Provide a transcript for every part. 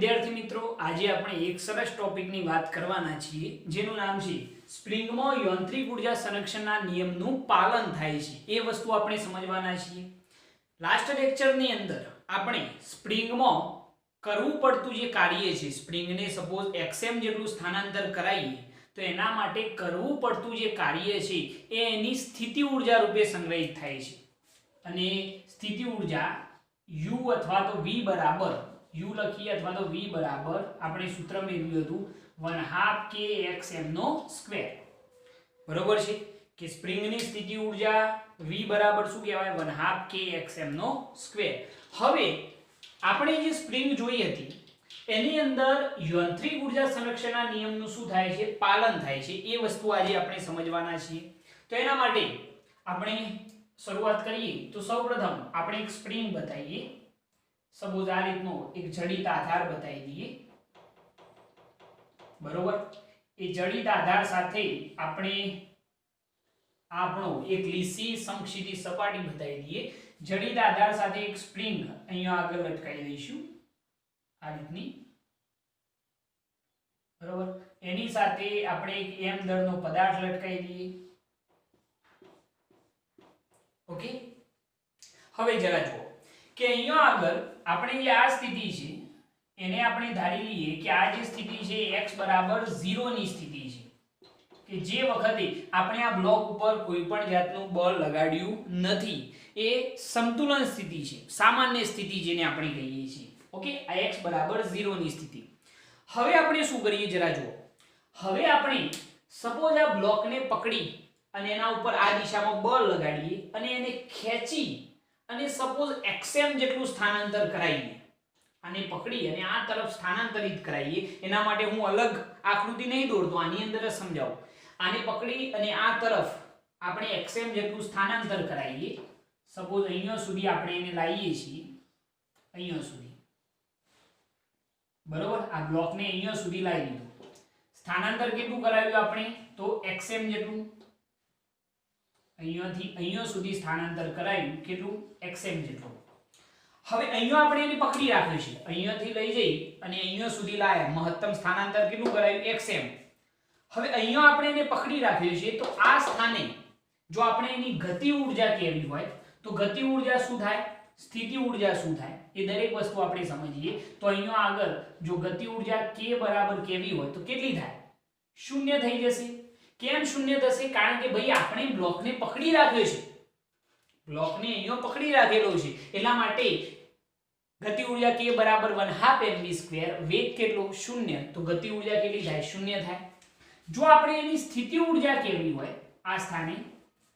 વિદ્યાર્થી મિત્રો, આજે આપણે એક સરસ ટોપિકની વાત કરવાના છીએ જેનું નામ છે સ્પ્રિંગમાં યાંત્રિક ઉર્જા સંરક્ષણના નિયમનું પાલન થાય છે એ વસ્તુ આપણે સમજવાના છીએ। લાસ્ટ લેક્ચરની અંદર આપણે સ્પ્રિંગમાં કરવું પડતું જે કાર્ય છે, સ્પ્રિંગને સપોઝ xm જેટલું સ્થાનાંતર કરાવીએ તો એના માટે કરવું પડતું જે કાર્ય છે એ એની સ્થિતિ ઉર્જા રૂપે સંગ્રહિત થાય છે અને સ્થિતિ ઉર્જા u અથવા તો v બરાબર u લખીએ અથવા તો v બરાબર આપણે સૂત્ર મેળવ્યું હતું 1/2 kxm નો સ્ક્વેર। બરોબર છે કે સ્પ્રિંગની સ્થિતિ ઉર્જા v બરાબર શું કહેવાય 1/2 kxm નો સ્ક્વેર। હવે આપણે જે સ્પ્રિંગ જોઈ હતી એની અંદર યાંત્રિક ઉર્જા સંરક્ષણના નિયમનું શું થાય છે, પાલન થાય છે એ વસ્તુ આજે આપણે સમજવાના છીએ। તો એના માટે આપણે શરૂઆત કરીએ તો સૌપ્રથમ આપણે એક સ્પ્રિંગ બતાવીએ। સપોઝ આ રીતનો એક જડિત આધાર બતાવી દઈએ, બરોબર। એ જડિત આધાર સાથે આપણે આપણો એક લીસી સમક્ષિતિ સપાટી બતાવી દઈએ। જડિત આધાર સાથે એક સ્પ્રિંગ અહીંયા આગળ લટકાવી દઈશું આ રીતની, બરોબર। એની સાથે આપણે એક m દળનો પદાર્થ લટકાવી દઈએ, ઓકે। હવે જરા જુઓ કે અહીંયા આગળ આપણે જે આ સ્થિતિ છે એને આપણે ધારી લઈએ કે આ જે સ્થિતિ છે x બરાબર 0 ની સ્થિતિ છે કે જે વખતે આપણે આ બ્લોક ઉપર કોઈ પણ જાતનું બળ લગાડ્યું નથી, એ સમતુલન સ્થિતિ છે, સામાન્ય સ્થિતિ જેને આપણે કહીએ છીએ, ઓકે। આ x બરાબર 0 ની સ્થિતિ। હવે આપણે શું કરીએ જરા જુઓ, હવે આપણે સપોઝ આ બ્લોકને પકડી અને એના ઉપર આ દિશામાં બળ લગાડીએ અને એને ખેંચી અને સપોઝ xm જેટલું સ્થાનાંતર કરાવીએ, આને પકડી અને આ તરફ સ્થાનાંતરિત કરાવીએ। એના માટે હું અલગ આકૃતિ નહીં દોરતો, આની અંદર જ સમજાવું। આને પકડી અને આ તરફ આપણે xm જેટલું સ્થાનાંતર કરાવીએ, સપોઝ અહીંયા સુધી આપણે એને લાવીએ છીએ, અહીંયા સુધી, બરોબર। આ બ્લોકને અહીંયા સુધી લાવી દીધું, સ્થાનાંતર કેટલું કરાવ્યું આપણે તો xm જેટલું, અહીંયાથી અહીંયા સુધી સ્થાનાંતર કરાવ્યું કેટલું xm જેટલું। હવે અહીંયા આપણે એને પકડી રાખ્યું છે, અહીંયાથી લઈ જઈ અને અહીંયા સુધી લાવ્યા, મહત્તમ સ્થાનાંતર કેટલું કરાવ્યું xm। હવે અહીંયા આપણે એને પકડી રાખ્યું છે તો આ સ્થાને જો આપણે એની ગતિ ઉર્જા કેવી હોય તો ગતિ ઉર્જા શું થાય, સ્થિતિ ઉર્જા શું થાય, એ દરેક વસ્તુ આપણે સમજીએ। તો અહીંયા આગળ જો ગતિ ઉર્જા k બરાબર કેવી હોય તો કેટલી થાય, શૂન્ય થઈ જશે। કેમ શૂન્ય થશે, કારણ કે ભાઈ આપણે બ્લોકને પકડી રાખ્યો છે, બ્લોકને અહીંયા પકડી રાખેલો છે, એટલા માટે ગતિ ઉર્જા k બરાબર 1/2 mv², વેગ કેટલો શૂન્ય, તો ગતિ ઉર્જા કેટલી થાય, શૂન્ય થાય। જો આપણે એની સ્થિતિ ઉર્જા કેવી હોય આ સ્થાને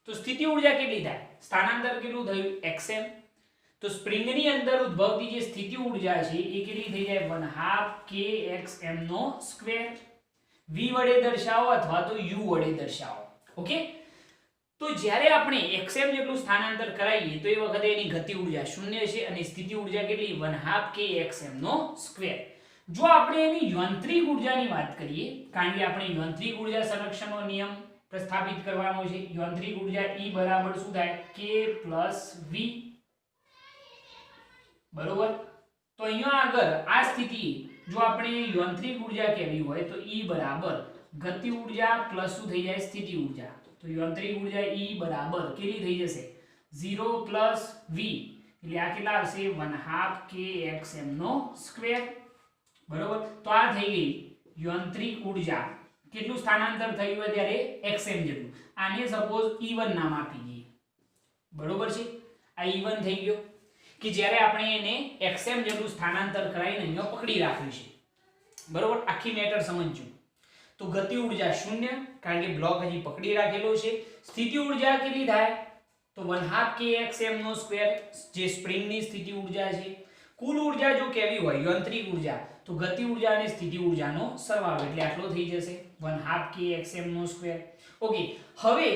તો સ્થિતિ ઉર્જા કેટલી થાય, સ્થાનાંતર કેટલું થયું xm, તો સ્પ્રિંગની અંદર ઉદ્ભવતી જે સ્થિતિ ઉર્જા છે એ કેટલી થઈ જાય 1/2 kxm નો સ્ક્વેર। v વડે દર્શાવો અથવા તો u વડે દર્શાવો, ઓકે। તો જ્યારે આપણે xm જેટલું સ્થાનાંતર કરાવીએ તો એ વખતે એની ગતિ ઉર્જા શૂન્ય છે અને સ્થિતિ ઉર્જા કેટલી 1/2 kxm નો સ્ક્વેર। જો આપણે એની યાંત્રિક ઉર્જાની વાત કરીએ, કારણ કે આપણે યાંત્રિક ઉર્જા સંરક્ષણનો નિયમ પ્રસ્થાપિત કરવાનો છે, યાંત્રિક ઉર્જા E બરાબર શું થાય k + v, બરોબર। તો અહીંયા આગળ આ સ્થિતિ જો આપણે યાંત્રિક ઉર્જા કેવી હોય તો E બરાબર ગતિ ઉર્જા પ્લસ શું થઈ જાય, સ્થિતિ ઉર્જા। તો યાંત્રિક ઉર્જા E બરાબર કેટલી થઈ જશે 0 + v, એટલે આ કેટલા આવશે 1/2 kxm નો સ્ક્વેર, બરોબર। તો આ થઈ ગઈ યાંત્રિક ઉર્જા, કેટલું સ્થાનાંતર થયું હોય ત્યારે xm જેટલું, આને સપોઝ E1 નામ આપી દઈએ, બરોબર છે। આ E1 થઈ ગયો કે જ્યારે આપણે એને xm જેટલું સ્થાનાંતર કરાવીને અહીંયા પકડી રાખ્યું છે, બરોબર। આખી મેટર સમજજો। તો ગતિ ઉર્જા શૂન્ય, કારણ કે બ્લોક હજી પકડી રાખેલો છે। સ્થિતિ ઉર્જા કેટલી થાય તો 1/2 kxm નો સ્ક્વેર, જે સ્પ્રિંગની સ્થિતિ ઉર્જા છે। કુલ ઉર્જા જો કેવી હોય યાંત્રિક ઉર્જા તો ગતિ ઉર્જા અને સ્થિતિ ઉર્જાનો સરવાળો, એટલે આટલો થઈ જશે 1/2 kxm નો સ્ક્વેર, ઓકે। હવે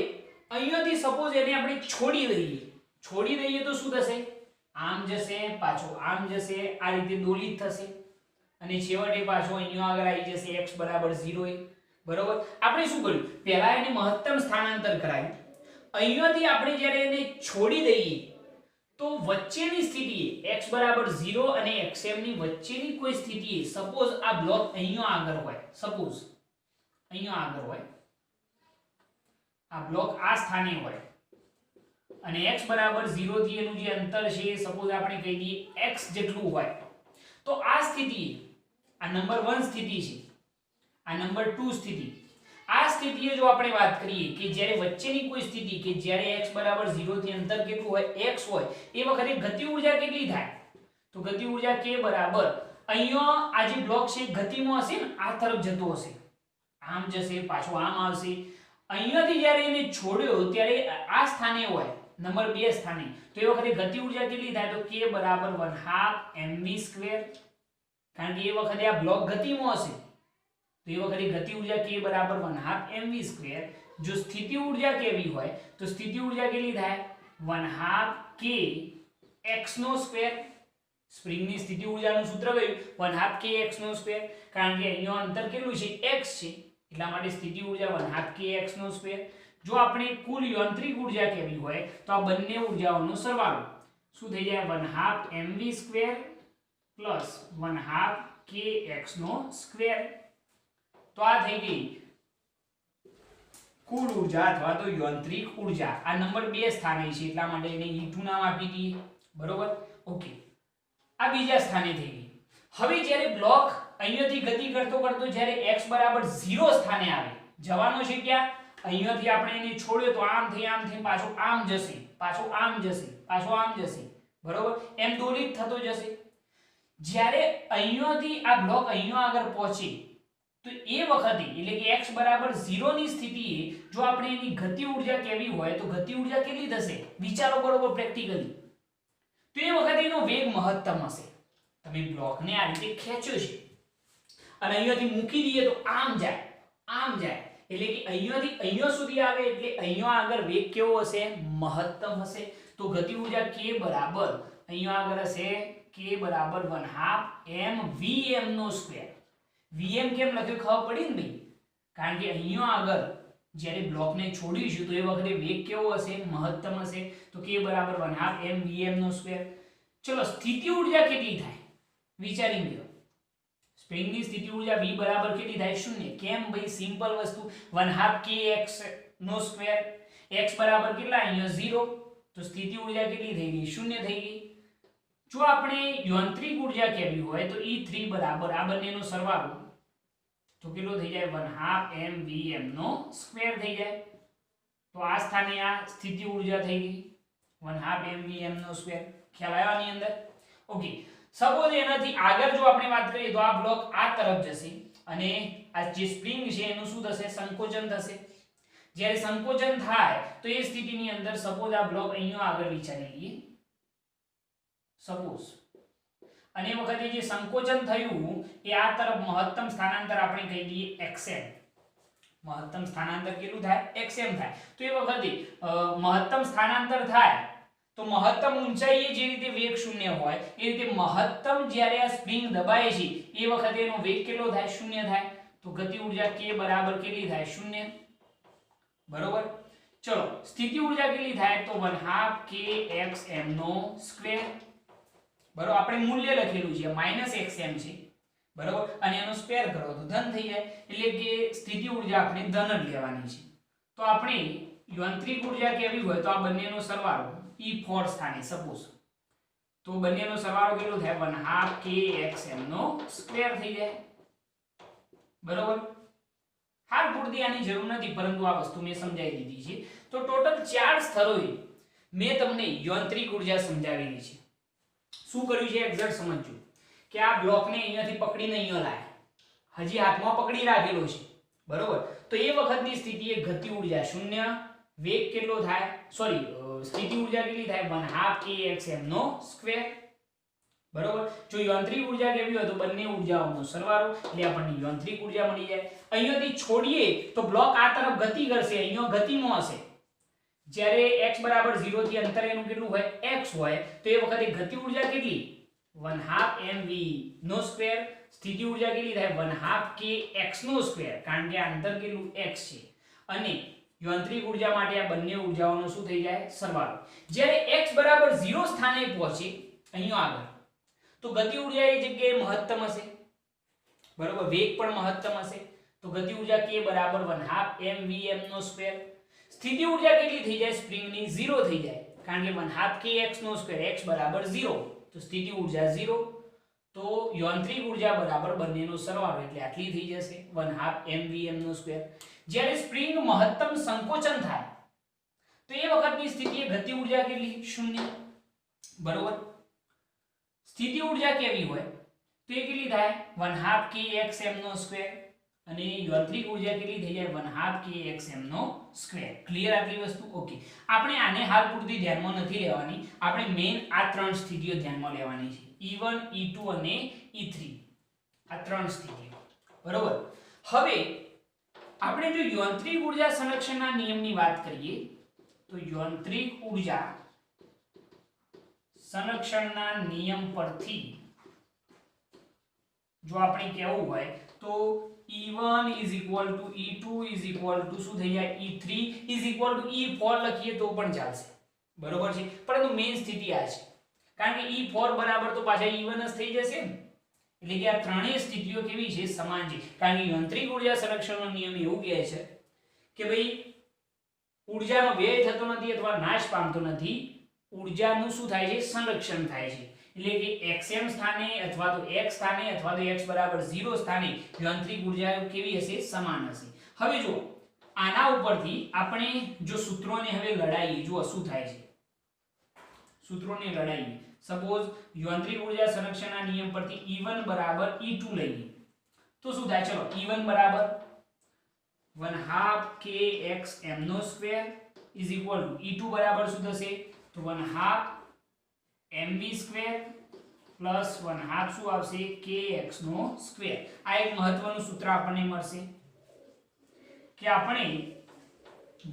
અહીંયાથી સપોઝ એને આપણે છોડી દઈએ તો શું થશે, આમ જશે પાછો આમ જશે, આ રીતે દોલિત થશે અને છેવટે પાછો અહીંયા આગળ આવી જશે x બરાબર 0, બરોબર। આપણે શું કર્યું, પહેલા એને મહત્તમ સ્થાનાંતર કરાવ્યું, અહીંયાથી આપણે જ્યારે એને છોડી દઈએ તો વચ્ચેની સ્થિતિએ x બરાબર 0 અને xm ની વચ્ચેની કોઈ સ્થિતિએ સપોઝ આ બ્લોક અહીંયા આગળ હોય, સપોઝ અહીંયા આગળ હોય, આ બ્લોક આ સ્થાને હોય અને x બરાબર 0 થી એનું જે અંતર છે સપોઝ આપણે કહી દઈએ x જેટલું હોય, તો આ સ્થિતિએ આ નંબર 1 સ્થિતિ છે, આ નંબર 2 સ્થિતિ, આ સ્થિતિએ જો આપણે વાત કરીએ કે જ્યારે વચ્ચેની કોઈ સ્થિતિ કે જ્યારે x બરાબર 0 થી અંતર કેટલું હોય x હોય એ વખતે ગતિ ઊર્જા કેટલી થાય, તો ગતિ ઊર્જા k બરાબર અહીંયા આ જે બ્લોક છે ગતિમાં હશે ને આ તરફ જતો હશે, આમ જશે પાછો આમ આવશે, અહીંયાથી જ્યારે એને છોડ્યો ત્યારે આ સ્થાને હોય નંબર 2 સ્થાને, તો એ વખતે ગતિ ઊર્જા કેટલી થાય, તો k બરાબર 1/2 mv², કારણ કે એ વખતે આ બ્લોક ગતિમાં હશે તો એ વખતે ગતિ ઊર્જા k બરાબર 1/2 mv². જો સ્થિતિ ઊર્જા કેવી હોય તો સ્થિતિ ઊર્જા કેટલી થાય 1/2 k x². સ્પ્રિંગની સ્થિતિ ઊર્જાનું સૂત્ર કયું 1/2 k x², કારણ કે અહીંયા અંતર કેટલું છે x છે એટલા માટે સ્થિતિ ઊર્જા 1/2 k x². જો આપણે કુલ યાંત્રિક ઊર્જા કેવી હોય તો આ બંને ઊર્જાઓનો સરવાળો શું થઈ જાય 1/2 mv² પ્લસ 1/2 k x². તો આ થઈ ગઈ કુલ ઊર્જા અથવા તો યાંત્રિક ઊર્જા. આ નંબર 2 સ્થાને છે એટલા માટે એને E2 નામ આપી દઈએ, બરોબર. ઓકે, આ બીજા સ્થાને થઈ ગઈ. હવે જ્યારે બ્લોક અહીંયાથી ગતિ કરતો કરતો જ્યારે x બરાબર 0 સ્થાને આવે, જવાનો છે ક્યાં, અહીંયાથી આપણે એને છોડ્યો તો આમ થઈ પાછો આમ જશે, પાછો આમ જશે, પાછો આમ જશે, બરોબર, એમ દોલિત થતો જશે. જ્યારે અહીંયાથી આ બ્લોક અહીંયા આગળ પહોંચે તો એ વખતે એટલે કે x બરાબર 0 ની સ્થિતિએ જો આપણે એની ગતિ ઊર્જા કેવી હોય તો ગતિ ઊર્જા કેટલી થશે, વિચારો બરોબર પ્રેક્ટિકલી. તો એ વખતે એનો વેગ મહત્તમ હશે. તમે બ્લોકને આ રીતે ખેંચ્યો છે અને અહીંયાથી મૂકી દઈએ તો આમ જાય, આમ જાય, એટલે કે અહીંયાથી અહીંયા સુધી આવે એટલે અહીંયા આગળ વેગ કેવો હશે, મહત્તમ હશે. તો ગતિ ઊર્જા k બરાબર અહીંયા આગળ હશે k બરાબર 1/2 mvm². vm કેમ લખ્યું ખબર પડી ને ભાઈ, કારણ કે અહીંયા આગળ જ્યારે બ્લોકને છોડીશું તો એ વખતે વેગ કેવો હશે, મહત્તમ હશે. તો k બરાબર 1/2 mvm². ચલો સ્થિતિ ઊર્જા કેટલી થાય વિચારી લ્યો. સ્પ્રિંગની સ્થિતિ ઊર્જા v બરાબર કેટલી થાય 0. કેમ ભાઈ, સિમ્પલ વસ્તુ 1/2 k x². x બરાબર કેટલા અહીંયા 0, તો સ્થિતિ ઊર્જા કેટલી થઈ ગઈ 0 થઈ ગઈ. જો આપણે યાંત્રિક ઊર્જા કેવી હોય તો E3 બરાબર આ બંનેનો સરવાળો તો કેટલો થઈ જાય 1/2 mvm² થઈ જાય. તો આ સ્થાને આ સ્થિતિ ઊર્જા થઈ ગઈ 1/2 mvm². ખ્યાલ આવ્યો આની અંદર? ઓકે, સપોઝ એનાથી આગળ જો આપણે વાત કરીએ તો આ બ્લોક આ તરફ જશે અને આ જે સ્પ્રિંગ છે એનું શું થશે, સંકોચન થશે. જ્યારે સંકોચન થાય તો એ સ્થિતિની અંદર સપોઝ આ બ્લોક અહીંયા આગળ વિચારી લઈએ સપોઝ, અને એ વખતે જે સંકોચન થયું એ આ તરફ મહત્તમ સ્થાનાંતર આપણે કહી દઈએ xm. મહત્તમ સ્થાનાંતર કેટલું થાય xm થાય. તો એ વખતે મહત્તમ સ્થાનાંતર થાય તો મહત્તમ ઊંચાઈએ જે રીતે વેગ 0 હોય એ રીતે મહત્તમ જ્યારે આ સ્પ્રિંગ દબાય છે એ વખતે એનો વેગ કેટલો થાય 0 થાય. તો ગતિ ઊર્જા k બરાબર કેટલી થાય 0, બરોબર. ચલો સ્થિતિ ઊર્જા કેટલી થાય તો 1/2 k xm². બરોબર, આપણે મૂલ્ય લખેલું છે -xm છે, બરોબર, અને એનો સ્ક્વેર કરો તો ધન થઈ જાય, એટલે કે સ્થિતિ ઊર્જા આપણે ધન જ લેવાની છે. તો આપણે યાંત્રિક ઊર્જા કેવી હોય તો આ બંનેનો સરવાળો E4 સ્થાને સપોઝ, તો બંનેનો સરવાળો કેટલો થાય 1/2 k xm² થઈ જાય, બરોબર. હાલ પૂરતી આની જરૂર નથી પરંતુ આ વસ્તુ મેં સમજાવી દીધી છે. તો ટોટલ 4 સ્થળોએ મેં તમને યાંત્રિક ઊર્જા સમજાવી છે. શું કર્યું છે એક્ઝેક્ટ સમજજો કે આ બ્લોકને અહીંયાથી પકડીને અહીંયા લાયા, હજી હાથમાં પકડી રાખેલો છે, બરોબર. તો એ વખતની સ્થિતિએ ગતિ ઊર્જા 0, વેગ કેટલો થાય, સોરી સ્થિતિ ઊર્જા કેટલી થાય 1/2 k xm², બરોબર. જો યાંત્રિક ઊર્જા કેવી હોય તો બંને ઊર્જાઓનો સરવાળો એટલે આપણને યાંત્રિક ઊર્જા મળી જાય. અહીંયાથી છોડીએ તો બ્લોક આ તરફ ગતિ કરશે, અહીંયા ગતિમાં હશે. જ્યારે x બરાબર 0 થી અંતર એનું કેટલું હોય x હોય તો એ વખતે ગતિ ઊર્જા કેટલી 1/2 mv². સ્થિતિ ઊર્જા કેટલી થાય 1/2 k x², કારણ કે આ અંતર કેટલું x છે. અને યાંત્રિક ઉર્જા માટે આ બંને ઉર્જાઓનો શું થઈ જાય સરવાળો. જ્યારે x બરાબર 0 સ્થાને પહોંચે અહીંયા આગળ તો ગતિ ઉર્જા એ જગ્યાએ મહત્તમ હશે, બરોબર, વેગ પણ મહત્તમ હશે. તો ગતિ ઉર્જા k બરાબર 1/2 mvm નો સ્ક્વેર. સ્થિતિ ઉર્જા કેટલી થઈ જાય સ્પ્રિંગની 0 થઈ જાય, કારણ કે 1/2 kx નો સ્ક્વેર, x બરાબર 0 તો સ્થિતિ ઉર્જા 0. તો યાંત્રિક ઉર્જા બરાબર બંનેનો સરવાળો એટલે આટલી થઈ જશે 1/2 mvm નો સ્ક્વેર. જ્યારે સ્પ્રિંગ મહત્તમ સંકોચન થાય તો એ વખતની સ્થિતિએ ગતિ ઉર્જા કેટલી 0, બરોબર. સ્થિતિ ઉર્જા કેવી હોય તો એ કેટલી થાય 1/2 kxm નો સ્ક્વેર અને યાંત્રિક ઉર્જા કેટલી થઈ જાય 1/2 kxm નો સ્ક્વેર. ક્લિયર આટલી વસ્તુ? ઓકે. આપણે આને હાલ પૂરતી ધ્યાનમાં નથી લેવાની, આપણે મેઈન આ ત્રણ સ્થિતિઓ ધ્યાનમાં લેવાની છે, E1 E2 અને E3, આ ત્રણ સ્થિતિઓ, બરોબર. હવે આપણે જો યાંત્રિક ઉર્જા સંરક્ષણના નિયમની વાત કરીએ તો યાંત્રિક ઉર્જા સંરક્ષણના નિયમ પરથી જો આપણે કહેવું હોય તો E1 E2 શું થઈ જાય E3 E4 લખીએ તો પણ ચાલશે, બરોબર છે. પરંતુ મેઈન સ્થિતિ આ છે, કારણ કે E4 બરાબર તો પાછા E1 જ થઈ જશે ને, એટલે કે આ ત્રણેય સ્થિતિઓ કેવી છે સમાન છે. કારણ કે યાંત્રિક ઉર્જા સંરક્ષણનો નિયમ એવું કહે છે કે ભાઈ ઉર્જાનો વ્યય થતો નથી અથવા નાશ પામતો નથી, ઉર્જાનું શું થાય છે સંરક્ષણ થાય છે. એટલે કે xm સ્થાને અથવા તો x સ્થાને અથવા તો x બરાબર 0 સ્થાને યાંત્રિક ઉર્જા કેવી હશે સમાન હશે. હવે જો આના ઉપરથી આપણે જો સૂત્રોને હવે લડાઈએ, જો શું થાય છે સૂત્રોને લડાઈએ. સપોઝ યાંત્રિક ઉર્જા સંરક્ષણના નિયમ પરથી E1 બરાબર E2 લઈએ તો શું થાય? ચલો E1 બરાબર 1/2 kxm નો square is equal to E2 બરાબર શું થશે તો 1/2 mv સ્ક્વેર પ્લસ 1/2 શું આવશે kx નો સ્ક્વેર. આ એક મહત્વનું સૂત્ર આપણને મળશે કે આપણે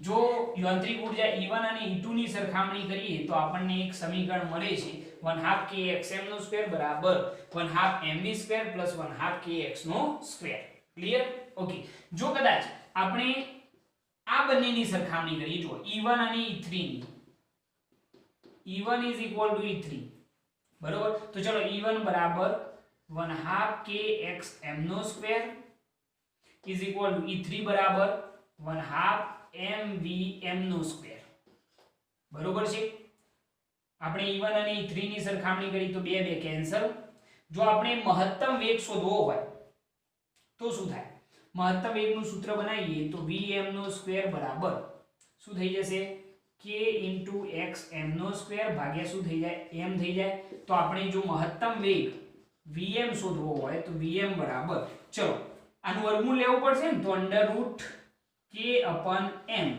જો યાંત્રિક ઉર્જા E1 અને E2 ની સરખામણી કરીએ તો આપણને એક સમીકરણ મળે છે 1/2 kxm નો સ્ક્વેર બરાબર 1/2 mv સ્ક્વેર પ્લસ 1/2 kx નો સ્ક્વેર. ક્લિયર? ઓકે. જો કદાચ આપણે આ બંનેની સરખામણી કરીએ, જો E1 અને E3 ની, E1 is equal to E3, બરોબર. તો ચલો E1 બરાબર 1/2 kxm નો square is equal to E3 બરાબર 1/2 mvm નો સ્ક્વેર, બરોબર છે. આપણે E1 અને E3 ની સરખામણી કરી તો બે બે કેન્સલ. જો આપણે મહત્તમ વેગ શોધવો હોય તો શું થાય? મહત્તમ વેગનું સૂત્ર બનાવીએ તો vm નો સ્ક્વેર બરાબર શું થઈ જશે k * xm નો સ્ક્વેર ભાગ્યા શું થઈ જાય m થઈ જાય. તો આપણે જો મહત્તમ વેગ vm શોધવો હોય તો vm બરાબર, ચલો આનું વર્ગમૂળ લેવું પડશે ને, તો √k/m,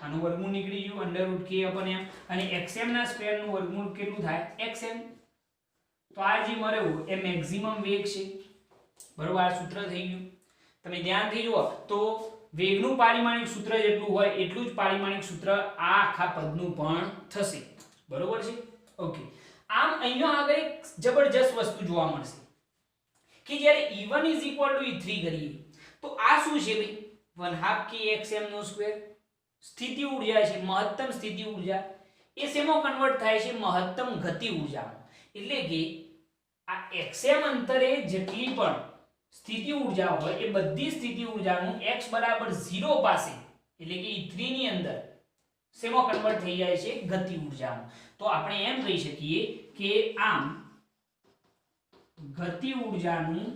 આનું વર્ગમૂળ નીકળી ગયું √k/m અને xm ના સ્ક્વેર નું વર્ગમૂળ કેટલું થાય xm. તો આ જે મળ્યું એ મેક્સિમમ વેગ છે, બરોબર. આ સૂત્ર થઈ ગયું. તમે ધ્યાનથી જુઓ તો વેગનું પારિમાણિક સૂત્ર જેટલું હોય એટલું જ પારિમાણિક સૂત્ર આ આખા પદનું પણ થશે, બરોબર છે. ઓકે. આમ અહીંયા આગળ એક જબરજસ્ત વસ્તુ જોવા મળશે કે જ્યારે E1 = E3 કરીએ તો આ શું છે ભાઈ 1/2 kxm નો સ્ક્વેર. સ્થિતિ ઉર્જા છે, મહત્તમ સ્થિતિ ઉર્જા, એ શેમાં કન્વર્ટ થાય છે? મહત્તમ ગતિ ઉર્જામાં. એટલે કે આ xm અંતરે જેટલી પણ સ્થિતિ ઉર્જા હોય એ બધી સ્થિતિ ઉર્જાનું x બરાબર 0 પાસે એટલે કે E3 ની અંદર શેમાં કન્વર્ટ થઈ જાય છે? ગતિ ઉર્જામાં. તો આપણે એમ કહી શકીએ કે આમ ગતિ ઉર્જાનું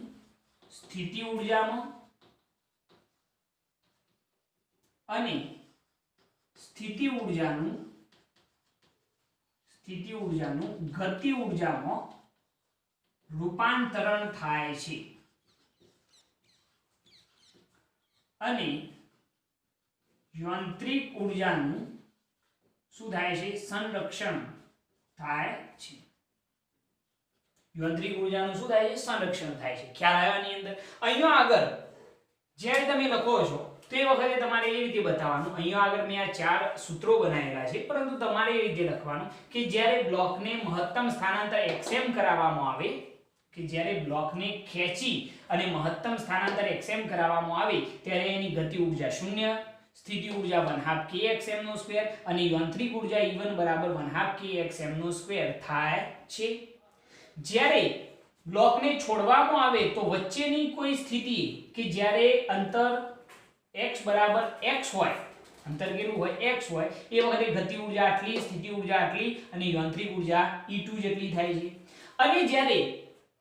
સ્થિતિ ઉર્જામાં અને સ્થિતિ ઉર્જાનું ગતિ ઉર્જામાં રૂપાંતરણ થાય છે અને યાંત્રિક ઉર્જાનું શું થાય છે? સંરક્ષણ થાય છે. યાંત્રિક ઉર્જાનું શું થાય છે? સંરક્ષણ થાય છે. ખ્યાલ આવ્યો આની અંદર? અહીંયા આગળ જ્યારે તમે લખો છો તો એ વખતે તમારે એ રીતે બતાવવાનું, અહીંયા આગળ મેં આ ચાર સૂત્રો બનાવેલા છે, પરંતુ તમારે એ રીતે લખવાનું કે જ્યારે બ્લોકને મહત્તમ સ્થાનાંતર xm કરાવવામાં આવે, કે જ્યારે બ્લોકને ખેંચી અને મહત્તમ સ્થાનાંતર xm કરાવવામાં આવે ત્યારે એની ગતિ ઉર્જા 0, સ્થિતિ ઉર્જા 1/2 kxm નો સ્ક્વેર અને યાંત્રિક ઉર્જા E1 બરાબર 1/2 kxm નો સ્ક્વેર થાય છે. જ્યારે બ્લોકને છોડવામાં આવે તો વચ્ચેની કોઈ સ્થિતિ કે જ્યારે અંતર x બરાબર x હોય, અંતર કેટલું હોય x હોય, એ વખતે ગતિ ઉર્જા આટલી, સ્થિતિ ઉર્જા આટલી અને યાંત્રિક ઉર્જા E2 જેટલી થાય છે. અને જ્યારે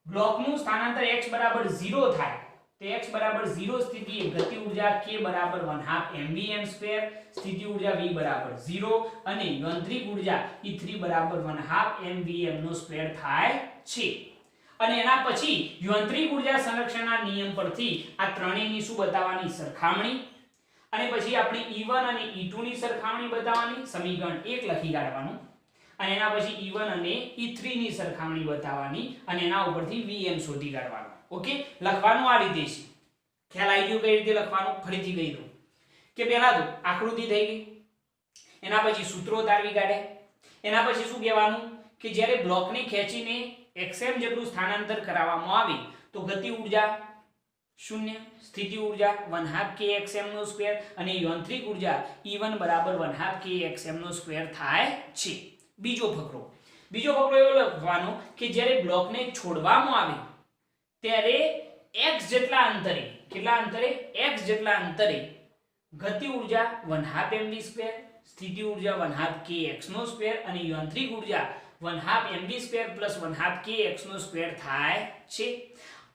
બ્લોકનું સ્થાનાંતર x બરાબર 0 થાય તો x બરાબર 0 સ્થિતિએ ગતિ ઉર્જા k બરાબર 1/2 mvm², સ્થિતિ ઉર્જા v બરાબર 0 અને યાંત્રિક ઉર્જા E3 બરાબર 1/2 mvm² થાય છે. અને એના પછી યાંત્રિક ઉર્જા સંરક્ષણના નિયમ પરથી આ ત્રણેયની શું બતાવવાની સરખામણી, અને પછી આપણે E1 અને E2 ની સરખામણી બતાવવાની, સમીકરણ 1 લખી કાઢવાનું, અને એના પછી E1 અને E3 ની સરખામણી બતાવવાની અને એના ઉપરથી Vm શોધી કાઢવાનો. ઓકે, લખવાનું આ રીતે છે. ખ્યાલ આવી ગયો કઈ રીતે લખવાનું? ફરીથી કહી દઉં કે પહેલા તો આકૃતિ થઈ ગઈ, એના પછી સૂત્રો તારવી કાઢે, એના પછી શું કહેવાનું કે જ્યારે બ્લોકને ખેંચીને xm જેટલું સ્થાનાંતર કરાવવામાં આવે તો ગતિ ઉર્જા 0, સ્થિતિ ઉર્જા 1/2 kxm નો સ્ક્વેર અને યાંત્રિક ઉર્જા E1 બરાબર 1/2 kxm નો સ્ક્વેર થાય છે. બીજો ફકરો એવો લખવાનો કે જ્યારે બ્લોકને છોડવામાં આવે ત્યારે x જેટલા અંતરે, કેટલા અંતરે? x જેટલા અંતરે ગતિ ઉર્જા 1/2 mv², સ્થિતિ ઉર્જા 1/2 kx નો સ્ક્વેર અને યાંત્રિક ઉર્જા 1/2 mv² + 1/2 kx નો સ્ક્વેર થાય છે.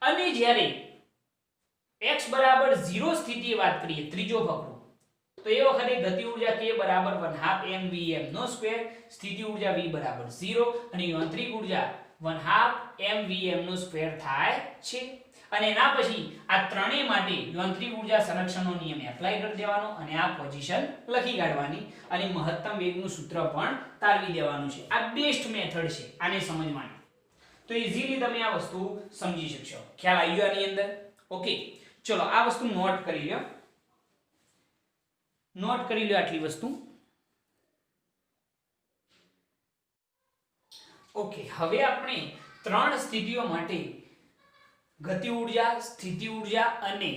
અને જ્યારે x બરાબર 0 સ્થિતિએ વાત કરીએ, ત્રીજો ફકરો, તો એ વખતે ગતિ ઉર્જા k બરાબર 1/2 mvm નો સ્ક્વેર, સ્થિતિ ઉર્જા v બરાબર 0 અને યાંત્રિક ઉર્જા 1/2 mvm નો સ્ક્વેર થાય છે. અને એના પછી આ ત્રણેય માટે યાંત્રિક ઉર્જા સંરક્ષણનો નિયમ એપ્લાય કરી દેવાનો અને આ પોઝિશન લખી કાઢવાની અને મહત્તમ વેગનું સૂત્ર પણ તારવી દેવાનું છે. આ બેસ્ટ મેથડ છે આને સમજવાની, તો ઈઝીલી તમે આ વસ્તુ સમજી શકશો. ખ્યાલ આવી ગયો આની અંદર? ઓકે, ચલો આ વસ્તુ નોટ કરી લો, નોટ કરી લો આટલી વસ્તુ. ઓકે, હવે આપણે ત્રણ સ્થિતિઓ માટે ગતિ ઉર્જા, સ્થિતિ ઉર્જા અને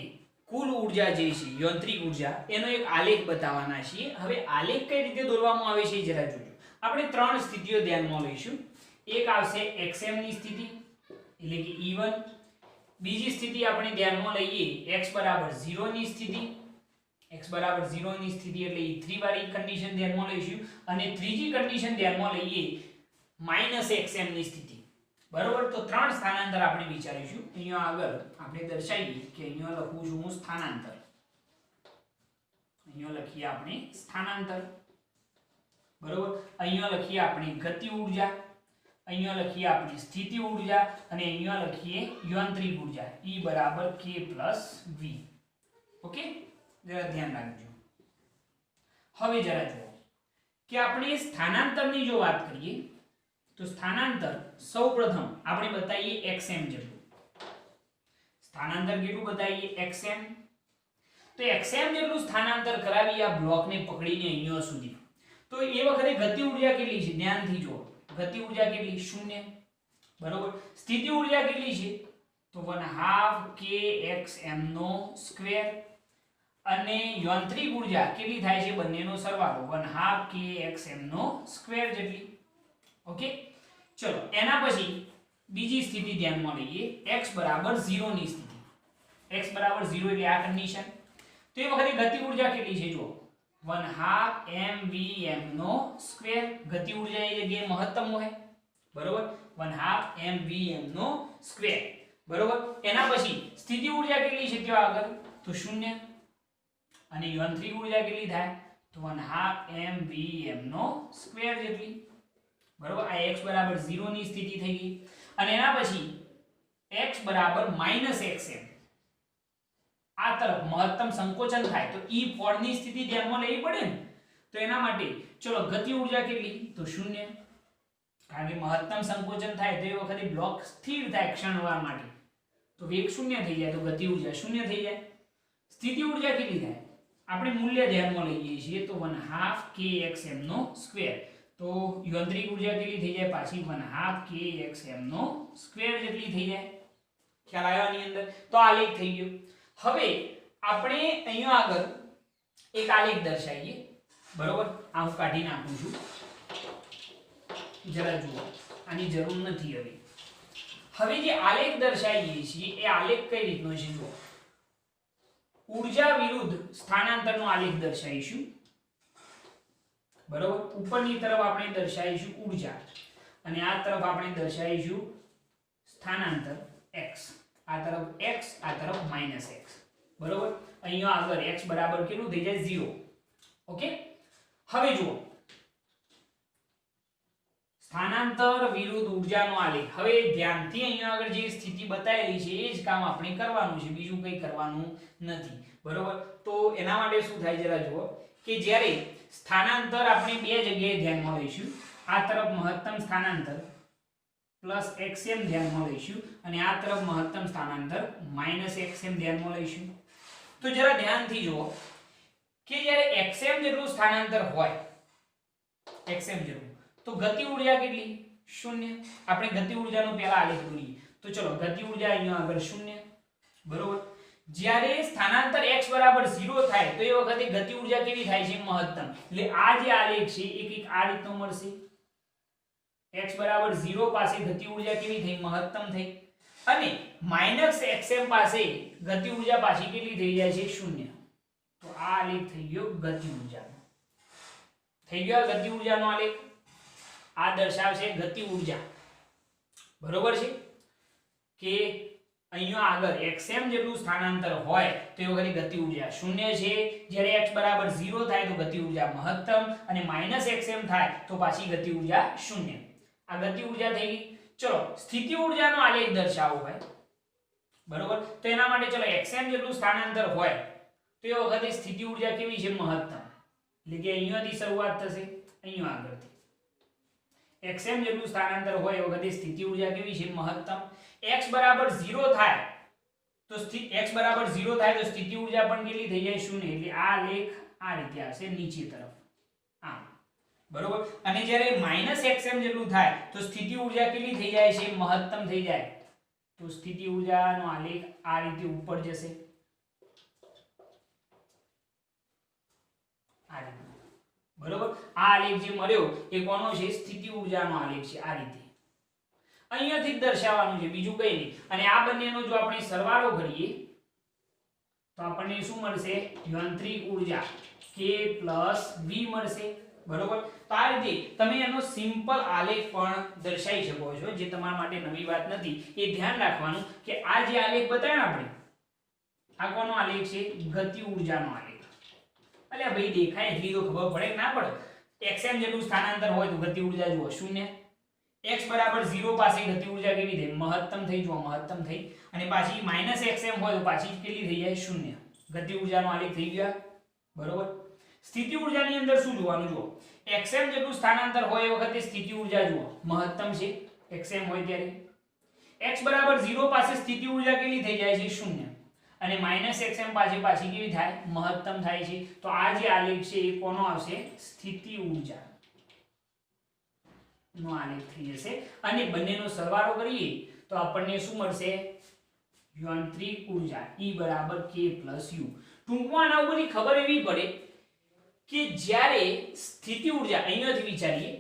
કુલ ઉર્જા જે છે યાંત્રિક ઉર્જા એનો એક આલેખ બતાવવાના છીએ. હવે આલેખ કઈ રીતે દોરવામાં આવે છે જરા જોજો. આપણે ત્રણ સ્થિતિઓ ધ્યાનમાં લઈશું. એક આવશે xm ની સ્થિતિ એટલે કે E1, બીજી સ્થિતિ આપણે ધ્યાનમાં લઈએ x બરાબર 0 ની સ્થિતિ, x બરાબર 0 ની સ્થિતિ એટલે E3 વાળી કન્ડિશન ધ્યાનમાં લઈશું, અને ત્રીજી કન્ડિશન ધ્યાનમાં લઈએ -xm ની સ્થિતિ. બરોબર, તો ત્રણ સ્થાનાંતર આપણે વિચારીશું. અહીંયા આગળ આપણે દર્શાવીએ કે અહીંયા લખું છું હું સ્થાનાંતર, અહીંયા લખીએ આપણે સ્થાનાંતર, બરોબર, અહીંયા લખીએ આપણે ગતિ ઉર્જા, અહીંયા લખીએ આપણે સ્થિતિ ઉર્જા અને અહીંયા લખીએ યાંત્રિક ઉર્જા E બરાબર k + v. ઓકે, જરા ધ્યાન રાખજો. હવે જરા જુઓ કે આપણે સ્થાનાંતરની જો વાત કરીએ તો સ્થાનાંતર સૌપ્રથમ આપણે બતાવીએ xm જેટલું. સ્થાનાંતર કેટલું બતાવીએ? xm. તો xm જેટલું સ્થાનાંતર કરાવી આ બ્લોકને પકડીને અહીંયા સુધી, તો એ વખતે ગતિ ઉર્જા કેટલી છે? ધ્યાનથી જુઓ, ગતિ ઉર્જા કેટલી? 0. બરોબર, સ્થિતિ ઉર્જા કેટલી છે? તો 1/2 kxm નો સ્ક્વેર અને યાંત્રિક ઉર્જા કેટલી થાય છે? બંનેનો સરવાળો 1/2 kxm નો સ્ક્વેર જેટલી. ઓકે, ચલો એના પછી બીજી સ્થિતિ ધ્યાનમાં લઈએ, x બરાબર 0 ની સ્થિતિ. x બરાબર 0 એટલે આ કન્ડિશન. તો એ વખતે ગતિ ઉર્જા કેટલી છે? જુઓ, 1/2 mvm નો સ્ક્વેર. ગતિ ઉર્જા એ જગ્યાએ મહત્તમ હોય, બરોબર, 1/2 mvm નો સ્ક્વેર. બરોબર, એના પછી સ્થિતિ ઉર્જા કેટલી છે ત્યાં આગળ? તો 0. અને યાંત્રિક ઉર્જા કેટલી થાય? તો 1/2 mvm નો સ્ક્વેર જેટલી. બરોબર, આ x બરાબર 0 ની સ્થિતિ થઈ ગઈ. અને એના પછી x બરાબર -xm, આ તરફ મહત્તમ સંકોચન થાય તો E4 ની સ્થિતિ ધ્યાનમાં લેવી પડે ને. તો એના માટે ચલો ગતિ ઉર્જા કેટલી? તો 0, કારણ કે મહત્તમ સંકોચન થાય તો એ વખતે બ્લોક સ્થિર થાય ક્ષણવાર માટે, તો વેગ 0 થઈ જાય તો ગતિ ઉર્જા 0 થઈ જાય. સ્થિતિ ઉર્જા કેટલી થાય? આપણે મૂલ્ય ધ્યાનમાં લઈએ છીએ તો 1/2 kxm નો સ્ક્વેર. તો યાંત્રિક ઉર્જા કેટલી થઈ જાય? પાછી 1/2 kxm નો સ્ક્વેર જેટલી થઈ જાય. ખ્યાલ આવ્યો આની અંદર? તો આ આલેખ થઈ ગયો. હવે આપણે અહીંયા આગળ એક આલેખ દર્શાવીએ, બરોબર? આ હું કાઢી નાખું છું, જરા જુઓ, આની જરૂર નથી હવે. હવે જે આલેખ દર્શાવીએ છીએ એ આલેખ કઈ રીતનો છે જુઓ. ઊર્જા વિરુદ્ધ સ્થાનાંતરનો આલેખ દર્શાવીશું, બરોબર? ઉપરની તરફ આપણે દર્શાવીશું ઊર્જા અને આ તરફ આપણે દર્શાવીશું સ્થાનાંતર x. આ તરફ x, આ તરફ -x, બરોબર? અહીંયા આગળ x બરાબર કેટલું થઈ જાય 0. ઓકે, હવે જુઓ સ્થાનાંતર વિરુદ્ધ ઊર્જાનો આલેખ. હવે ધ્યાનથી અહીંયા આગળ જે સ્થિતિ બતાવેલી છે એ જ કામ આપણે કરવાનું છે, બીજું કંઈ કરવાનું નથી, બરોબર? તો એના માટે શું થાય જરા જુઓ કે જ્યારે સ્થાનાંતર આપણે બે જગ્યાએ ધ્યાનમાં લઈશું, આ તરફ મહત્તમ સ્થાનાંતર પ્લસ xm ધ્યાનમાં લઈશું અને આ તરફ મહત્તમ સ્થાનાંતર -xm ધ્યાનમાં લઈશું. તો જરા ધ્યાનથી જુઓ કે જ્યારે xm જેટલું સ્થાનાંતર હોય, xm જેટલું, તો ગતિ ઊર્જા કેટલી? 0. આપણે ગતિ ઊર્જાનો પહેલા આલેખ દોરીએ. તો ચલો, ગતિ ઊર્જા અહીંયા આગળ 0, બરોબર? જ્યારે સ્થાનાંતર x બરાબર 0 થાય તો એ વખતે ગતિ ઊર્જા કેવી થાય છે? મહત્તમ. એટલે આ જે આલેખ છે એ કંઈક આ રીતનો મળશે. x બરાબર 0 પાસે ગતિ ઊર્જા કેવી થઈ? મહત્તમ થઈ. અને -xm પાસે ગતિ ઊર્જા પાછી કેટલી થઈ જાય છે? 0. તો આ આલેખ થઈ ગયો ગતિ ઊર્જાનો. થઈ ગયો ગતિ ઊર્જાનો આલેખ. આ દર્શાવશે ગતિ ઊર્જા, બરોબર છે? કે અહીંયા આગળ xm જેટલું સ્થાનાંતર હોય તો એ વખતે ગતિ ઊર્જા 0 છે. જ્યારે x બરાબર 0 થાય તો ગતિ ઊર્જા મહત્તમ અને -xm થાય તો પાછી ગતિ ઊર્જા 0. આ ગતિ ઊર્જા થઈ ગઈ. ચલો, સ્થિતિ ઊર્જાનો આલેખ દર્શાવવો હોય, બરોબર? તો એના માટે ચલો xm જેટલું સ્થાનાંતર હોય તો એ વખતે સ્થિતિ ઊર્જા કેવી છે? મહત્તમ. એટલે કે અહીંયાથી શરૂઆત થશે, અહીંયા આગળથી xm જેટલું સ્થાનાંતર હોય એ વખતે સ્થિતિ ઊર્જા કેવી છે? મહત્તમ. x બરાબર 0 થાય તો x બરાબર 0 થાય તો સ્થિતિ ઊર્જા પણ કેટલી થઈ જાય? 0. એટલે આ લેખ આ રીતે આવશે નીચે તરફ, આમ, બરોબર? અને જ્યારે -xm જેટલું થાય તો સ્થિતિ ઊર્જા કેટલી થઈ જાય છે? મહત્તમ થઈ જાય. તો સ્થિતિ ઊર્જાનો આલેખ આ રીતે ઉપર જશે, આ રીતે, બરોબર? આ આલેખ જે મળ્યો એ કોનો છે? સ્થિતિ ઊર્જાનો આલેખ છે. આ રીતે અહીંયાથી જ દર્શાવવાનું છે, બીજું કંઈ નહીં. અને આ બંનેનો જો આપણે સરવાળો કરીએ તો આપણને શું મળશે? યાંત્રિક ઊર્જા k + v મળશે, બરોબર? તો આ રીતે તમે એનો સિમ્પલ આલેખ પણ દર્શાવી શકો છો, જે તમારા માટે નવી વાત નથી. એ ધ્યાન રાખવાનું કે આ જે આલેખ બતાવ્યો આપણે, આ કોનો આલેખ છે? ગતિ ઊર્જાનો આલેખ. અલ્યા ભાઈ, દેખાય એટલી તો ખબર પડે કે ના પડે? xm જેટલું સ્થાનાંતર હોય તો ગતિ ઊર્જા જુઓ 0. x બરાબર 0 પાસે ગતિ ઊર્જા કેવી થઈ? મહત્તમ થઈ. જુઓ, મહત્તમ થઈ. અને પાછી -xm હોય તો પાછી કેટલી થઈ જાય? 0. ગતિ ઊર્જાનો આલેખ થઈ ગયા, બરોબર? સ્થિતિ ઊર્જાની અંદર શું જોવાનું? જુઓ, xm જેટલું સ્થાનાંતર હોય એ વખતે સ્થિતિ ઊર્જા જુઓ મહત્તમ છે, xm હોય ત્યારે. x બરાબર 0 પાસે સ્થિતિ ઊર્જા કેટલી થઈ જાય છે? 0. અને -xm પાછી કેવી થાય? મહત્તમ થાય છે. તો આ જે આલેખ છે એ કોનો આવશે? સ્થિતિ ઊર્જા નો આલેખ થઈ જશે. અને બંનેનો સરવાળો કરીએ તો આપણને શું મળશે? યાંત્રિક ઊર્જા E = k + u. ટૂંકમાં આના ઉપરથી ખબર એવી પડે કે જ્યારે સ્થિતિ ઊર્જા, અહીંયાથી વિચારીએ,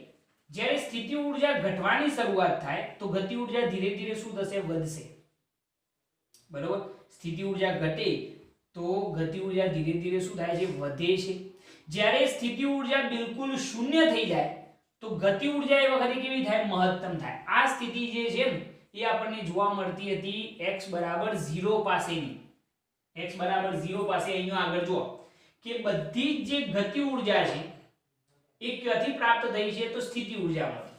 જ્યારે સ્થિતિ ઊર્જા ઘટવાની શરૂઆત થાય તો ગતિ ઊર્જા ધીરે ધીરે શું થશે? વધશે, બરોબર? સ્થિતિ ઊર્જા ઘટે તો ગતિ ઊર્જા ધીરે ધીરે શું થાય છે? વધે છે. જ્યારે સ્થિતિ ઊર્જા બિલકુલ 0 થઈ જાય તો ગતિ ઊર્જા એ વખતે કેવી થાય? મહત્તમ થાય. આ સ્થિતિ જે છે ને એ આપણને જોવા મળતી હતી x બરાબર 0 પાસેની. x બરાબર 0 પાસે અહીંયા આગળ જુઓ કે બધી જે ગતિ ઊર્જા છે એ ક્યાંથી પ્રાપ્ત થઈ છે? તો સ્થિતિ ઊર્જામાંથી,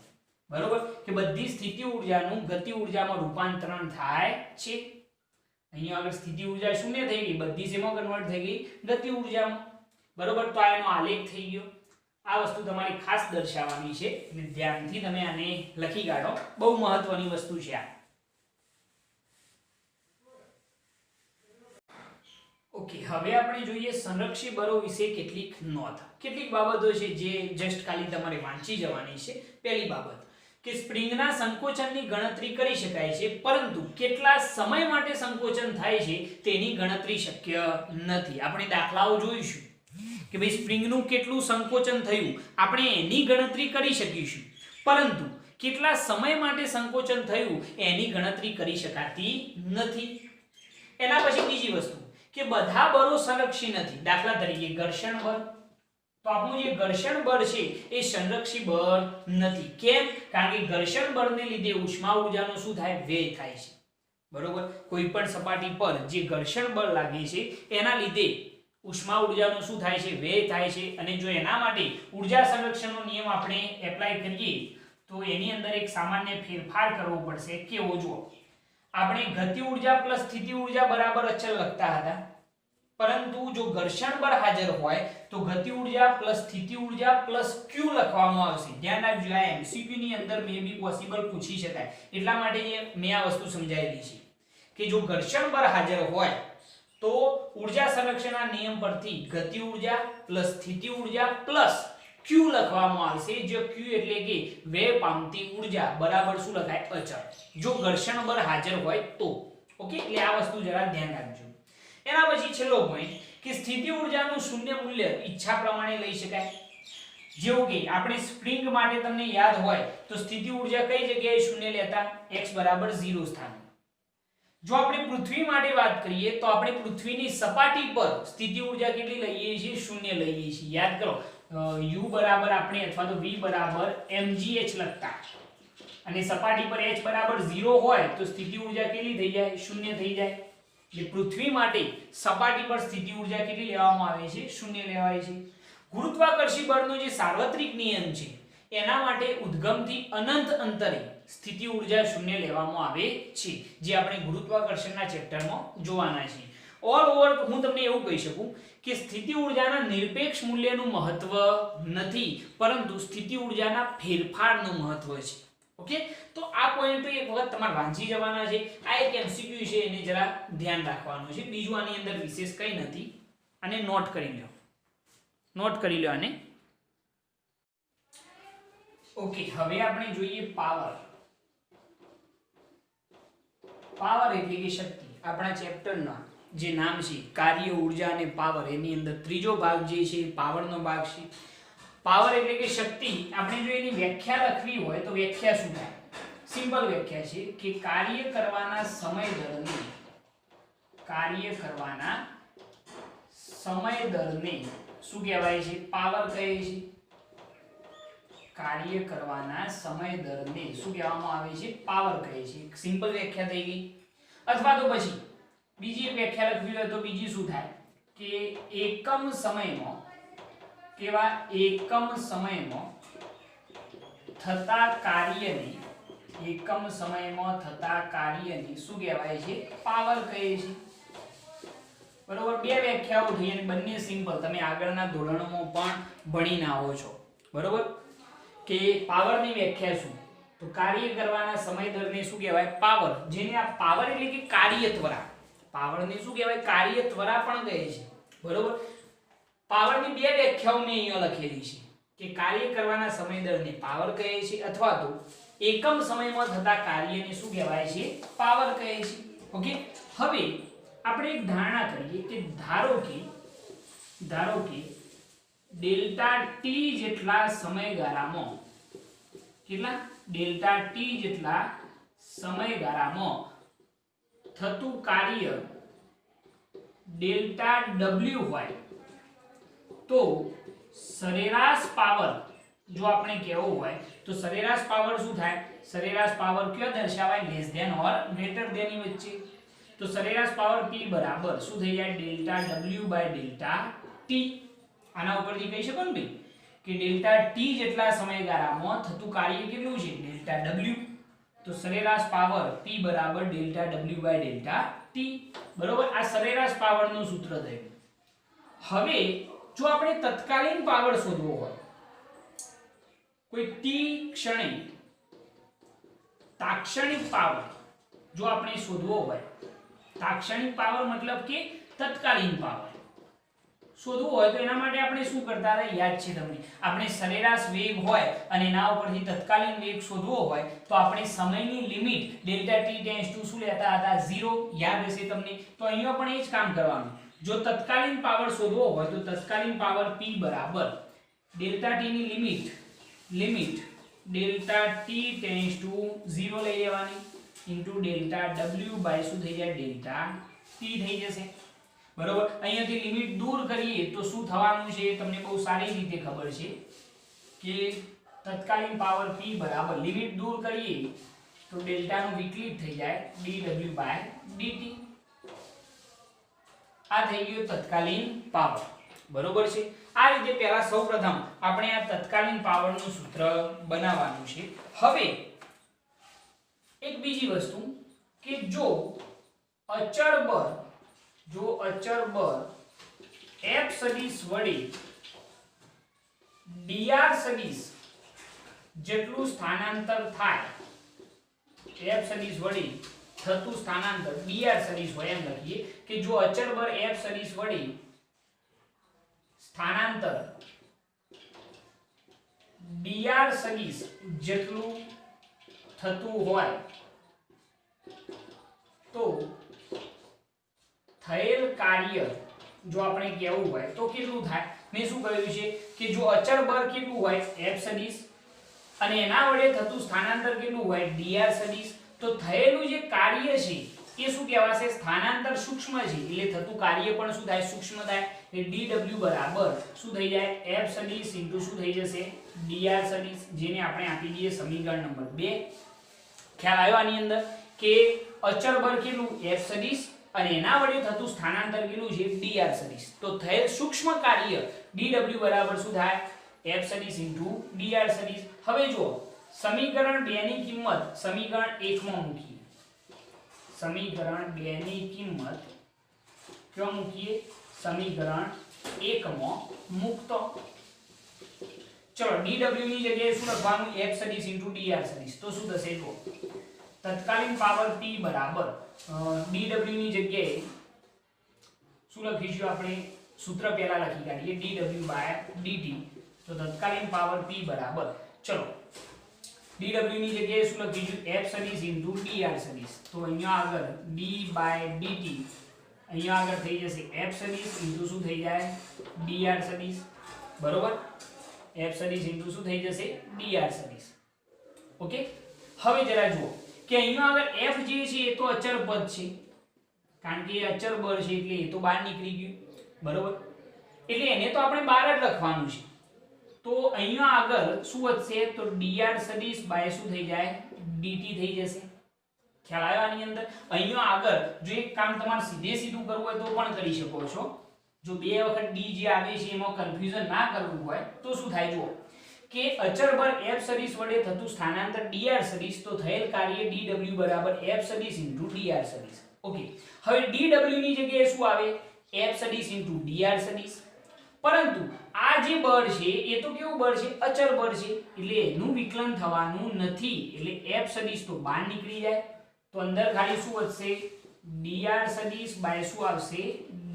બરોબર? કે બધી સ્થિતિ ઊર્જાનું ગતિ ઊર્જામાં રૂપાંતરણ થાય છે. અહીંયા આગળ સ્થિતિ ઊર્જા 0 થઈ ગઈ, બધી શેમાં કન્વર્ટ થઈ ગઈ? ગતિ ઊર્જામાં, બરોબર? તો આ એનો આલેખ થઈ ગયો. આ વસ્તુ તમારી ખાસ દર્શાવવાની છે, એટલે ધ્યાનથી તમે આને લખી કાઢો. બહુ મહત્વની વસ્તુ છે આ. ઓકે, હવે આપણે જોઈએ સંરક્ષી બળો વિશે કેટલીક નોંધ. કેટલીક બાબતો છે જે જસ્ટ ખાલી તમારે વાંચી જવાની છે. પહેલી બાબત કે સ્પ્રિંગના સંકોચનની ગણતરી કરી શકાય છે, પરંતુ કેટલા સમય માટે સંકોચન થાય છે તેની ગણતરી શક્ય નથી. આપણે દાખલાઓ જોઈશું, કે ભાઈ સ્પ્રિંગનું કેટલું સંકોચન થયું આપણે એની ગણતરી કરી શકીશું, પરંતુ કેટલા સમય માટે સંકોચન થયું એની ગણતરી કરી શકાતી નથી. એના પછી બીજી વસ્તુ કે બધા બળો સંરક્ષી નથી. દાખલા તરીકે ઘર્ષણ બળ, તો આપણું જે ઘર્ષણ બળ છે એ સંરક્ષી બળ નથી. કેમ? કારણ કે ઘર્ષણ બળને લીધે ઉષ્મા ઊર્જાનો શું થાય? વ્યય થાય છે. બરોબર? કોઈ પણ સપાટી પર જે ઘર્ષણ બળ લાગે છે એના લીધે ઉષ્મા ઊર્જાનો શું થાય છે? વ્યય થાય છે. અને જો એના માટે ઊર્જા સંરક્ષણનો નિયમ આપણે એપ્લાય કરીએ તો એની અંદર એક સામાન્ય ફેરફાર કરવો પડશે. કેવો? જો આપણે ગતિ ઊર્જા પ્લસ સ્થિતિ ઊર્જા બરાબર અચલ લખતા હતા, પરંતુ જો ઘર્ષણ બળ હાજર હોય તો ગતિ ઊર્જા પ્લસ સ્થિતિ ઊર્જા પ્લસ q લખવામાં આવશે. ધ્યાન રાખજો, આ MCQ ની અંદર મે બી પોસિબલ પૂછી શકાય, એટલા માટે મેં આ વસ્તુ સમજાવેલી છે કે જો ઘર્ષણ બળ હાજર હોય તો ઊર્જા સંરક્ષણના નિયમ પરથી ગતિ ઊર્જા પ્લસ સ્થિતિ ઊર્જા પ્લસ q લખવામાં આવશે. જો q એટલે કે વ્યય પામતી ઊર્જા બરાબર શું લખાય? અચળ. જો ઘર્ષણ બળ હાજર હોય તો. ઓકે, એટલે આ વસ્તુ જરા ધ્યાન રાખજો. એના પછી છેલ્લો પોઈન્ટ કે સ્થિતિ ઊર્જાનું શૂન્ય મૂલ્ય ઈચ્છા પ્રમાણે લઈ શકાય. જેવું કે આપણે સ્પ્રિંગ માટે તમને યાદ હોય તો સ્થિતિ ઊર્જા કઈ જગ્યાએ શૂન્ય લેતા? x બરાબર 0 સ્થાને. જો આપણે પૃથ્વી માટે વાત કરીએ તો આપણે પૃથ્વીની સપાટી પર સ્થિતિ ઊર્જા કેટલી લઈએ છીએ? શૂન્ય લઈએ છીએ. યાદ કરો, u બરાબર આપણે અથવા તો v બરાબર mgh લખતા, અને સપાટી પર h બરાબર 0 હોય તો સ્થિતિ ઊર્જા કેટલી થઈ જાય? શૂન્ય થઈ જાય. એટલે પૃથ્વી માટે સપાટી પર સ્થિતિ ઊર્જા કેટલી લેવામાં આવે છે? શૂન્ય લેવાય છે. ગુરુત્વાકર્ષી બળનો જે સાર્વત્રિક નિયમ છે એના માટે ઉદ્ગમથી અનંત અંતરે સ્થિતિ ઊર્જા શૂન્ય લેવામાં આવે છે, જે આપણે ગુરુત્વાકર્ષણના ચેપ્ટરમાં જોવાના છે. ઓલ ઓવર હું તમને એવું કહી શકું કે સ્થિતિ ઊર્જાના નિરપેક્ષ મૂલ્યનું મહત્વ નથી, પરંતુ સ્થિતિ ઊર્જાના ફેરફારનું મહત્વ છે. ઓકે, તો આ પોઈન્ટ એક વખત તમારે વાંચી જવાના છે. આ એક MCQ છે, એને જરા ધ્યાન રાખવાનું છે. બીજું આની અંદર વિશેષ કંઈ નથી, અને નોટ કરી લો, નોટ કરી લો આને. ઓકે, હવે આપણે જોઈએ પાવર. પાવર એટલે કે શક્તિ. આપણા ચેપ્ટરના જે નામ છે કાર્ય, ઊર્જા અને પાવર, એની અંદર ત્રીજો ભાગ જે છે પાવરનો ભાગ છે. પાવર એટલે કે શક્તિ. આપણે જો એની વ્યાખ્યા લખવી હોય તો વ્યાખ્યા શું થાય? સિમ્પલ વ્યાખ્યા છે કે કાર્ય કરવાના સમય દરને શું કહેવાય છે? પાવર કહે છે. કાર્ય કરવાના સમય દરને શું કહેવામાં આવે છે? પાવર કહે છે. સિમ્પલ વ્યાખ્યા થઈ ગઈ. અથવા તો પછી બીજી એક વ્યાખ્યા લખવી હોય તો બીજી શું થાય કે એકમ સમયમાં થતા કાર્યને શું કહેવાય છે? પાવર કહે છે. બરોબર, બે વ્યાખ્યાઓ થઈ અને બંને સિમ્પલ. તમે આગળના ધોરણોમાં પણ ભણીને આવો છો. બરોબર, કે પાવરની વ્યાખ્યા શું? તો કાર્ય કરવાના સમય દરને શું કહેવાય? પાવર. જેને આ પાવર એટલે કે કાર્યત્વરા. પાવરને શું કહેવાય? કાર્યત્વરા પણ કહે છે. બરોબર, પાવરની બે વ્યાખ્યાઓ મેં અહીંયા લખેલી છે કે કાર્ય કરવાના સમય દરને પાવર કહે છે, અથવા તો એકમ સમયમાં થતા કાર્યને શું કહેવાય છે? પાવર કહે છે. ઓકે, હવે આપણે એક ધારણા કરીએ કે ધારો કે ડેલ્ટા ટી જેટલા સમયગાળામાં, કેટલા? ડેલ્ટા ટી જેટલા સમયગાળામાં થતું કાર્ય ડેલ્ટા ડબલ્યુ હોય તો સરેરાશ પાવર, જો આપણે કહેવું હોય તો સરેરાશ પાવર શું થાય? સરેરાશ પાવર ક્યાં દર્શાવાય? Less than or greater than ની વચ્ચે. તો સરેરાશ પાવર P બરાબર શું થઈ જાય? Delta W by delta T. આના ઉપરથી કહી શકો ને ભાઈ કે ડેલ્ટા T જેટલા સમયગાળામાં થતું કાર્ય કેટલું છે? Delta W. તો સરેરાશ પાવર P બરાબર delta W by delta T. બરોબર, આ સરેરાશ પાવરનું સૂત્ર થયું. હવે જો આપણે તત્કાલીન પાવર શોધવો હોય, કોઈ t ક્ષણે તાક્ષણિક પાવર જો આપણે શોધવો હોય, તાક્ષણિક પાવર મતલબ કે તત્કાલીન પાવર શોધવો હોય તો એના માટે આપણે શું કરતા હતા? યાદ છે તમને? આપણે સરેરાશ વેગ હોય અને એના ઉપરથી તત્કાલીન વેગ શોધવો હોય તો આપણે સમયની limit delta t tends to શું લેતા હતા? 0. યાદ હશે તમને? તો અહીંયા પણ એ જ કામ કરવાનું. જો તત્કાલીન પાવર શોધવો હોય તો તત્કાલીન પાવર P બરાબર ડેલ્ટા T ની limit delta T tends to 0 લઈ લેવાની ઇન્ટુ ડેલ્ટા W બાય શું થઈ જાય ડેલ્ટા T થઈ જશે બરોબર। અહીંયાથી લિમિટ દૂર કરીએ તો શું થવાનું છે તમને બહુ સારી રીતે ખબર છે કે તત્કાલીન પાવર P બરાબર લિમિટ દૂર કરીએ તો ડેલ્ટા નું વિકલિત થઈ જાય dw બાય dt આ થઈ ગયું તત્કાલીન પાવર બરોબર છે। આ રીતે પહેલા સૌપ્રથમ આપણે આ તત્કાલીન પાવરનું સૂત્ર બનાવવાનું છે। હવે એક બીજી વસ્તુ કે જો અચળ બળ F સદિશ વડે dr સદિશ જેટલું સ્થાનાંતર થાય F સદિશ વડે થતું સ્થાનાંતર dr સદિશ હોય એમ લખીએ કે જો અચળ બળ F સદિશ વડે સ્થાનાંતર dr સદિશ જેટલું થતું હોય તો થયેલ કાર્ય જો આપણે કહેવું હોય તો કેટલું થાય મેં શું કહ્યું છે કે જો અચળ બળ કેટલું હોય F સદિશ અને એના વડે થતું સ્થાનાંતર કેટલું હોય dr સદિશ તો થયેલું જે કાર્ય છે એ શું કહેવાશે સ્થાનાંતર સૂક્ષ્મ છે એટલે થતું કાર્ય પણ શું થાય સૂક્ષ્મ થાય એટલે dw બરાબર શું થઈ જાય F સદિશ ઇન્ટુ શું થઈ જશે dr સદિશ જેને આપણે આપી દઈએ સમીકરણ નંબર 2 ખ્યાલ આવ્યો આની અંદર કે અચળ બળ કેટલું F સદિશ અને એના વડે થતું સ્થાનાંતર કેટલું છે dr સદિશ તો થયેલ સૂક્ષ્મ કાર્ય dw બરાબર શું થાય F સદિશ ઇન્ટુ dr સદિશ। હવે જો સમીકરણ 2 ની કિંમત સમીકરણ 1 માં મૂકીએ સમીકરણ 2 ની કિંમત ક્યાં મૂકીએ સમીકરણ 1 માં મૂકતો ચલો dw ની જગ્યાએ શું લખવાનું F સદિશ ઇન્ટુ dr સદિશ તો શું થશે જો તત્કાલીન પાવર P બરાબર dw ની જગ્યાએ શું લખીશું આપણે સૂત્ર પહેલા લખી કાઢીએ dw બાય dt તો તત્કાલીન પાવર P બરાબર ચલો dw ની જગ્યાએ શું લખીશું F સદિશ ઇન્ટુ dr સદિશ તો અહીંયા આગળ d બાય dt અહીંયા આગળ થઈ જશે F સદિશ ઇન્ટુ શું થઈ જાય dr સદિશ બરોબર F સદિશ ઇન્ટુ શું થઈ જશે dr સદિશ ઓકે। હવે જરા જુઓ કે અહીંયા આગળ F જે છે એ તો અચળ પદ છે કારણ કે એ અચળ બળ છે એટલે એ તો બહાર નીકળી ગયું બરોબર એટલે એને તો આપણે બહાર જ લખવાનું છે તો અહીંયા આગળ શું વધશે તો dr સદિશ બાય શું થઈ જાય dt થઈ જશે ખ્યાલ આવ્યો આની અંદર। અહીંયા આગળ જો એક કામ તમારે સીધે સીધું કરવું હોય તો પણ કરી શકો છો જો બે વખત d જે આવે છે એમાં કન્ફ્યુઝન ના કરવું હોય તો શું થાય જુઓ કે અચળ બળ F સદિશ વડે થતું સ્થાનાંતર dr સદિશ તો થયેલ કાર્ય dw બરાબર F સદિશ ઇન્ટુ dr સદિશ ઓકે। હવે dw ની જગ્યાએ શું આવે F સદિશ ઇન્ટુ dr સદિશ પરંતુ આ જે બળ છે એ તો કેવું બળ છે અચળ બળ છે એટલે એનું વિકલન થવાનું નથી એટલે F સદિશ તો બહાર નીકળી જાય તો અંદર ખાલી શું વધશે dr સદિશ બાય શું આવશે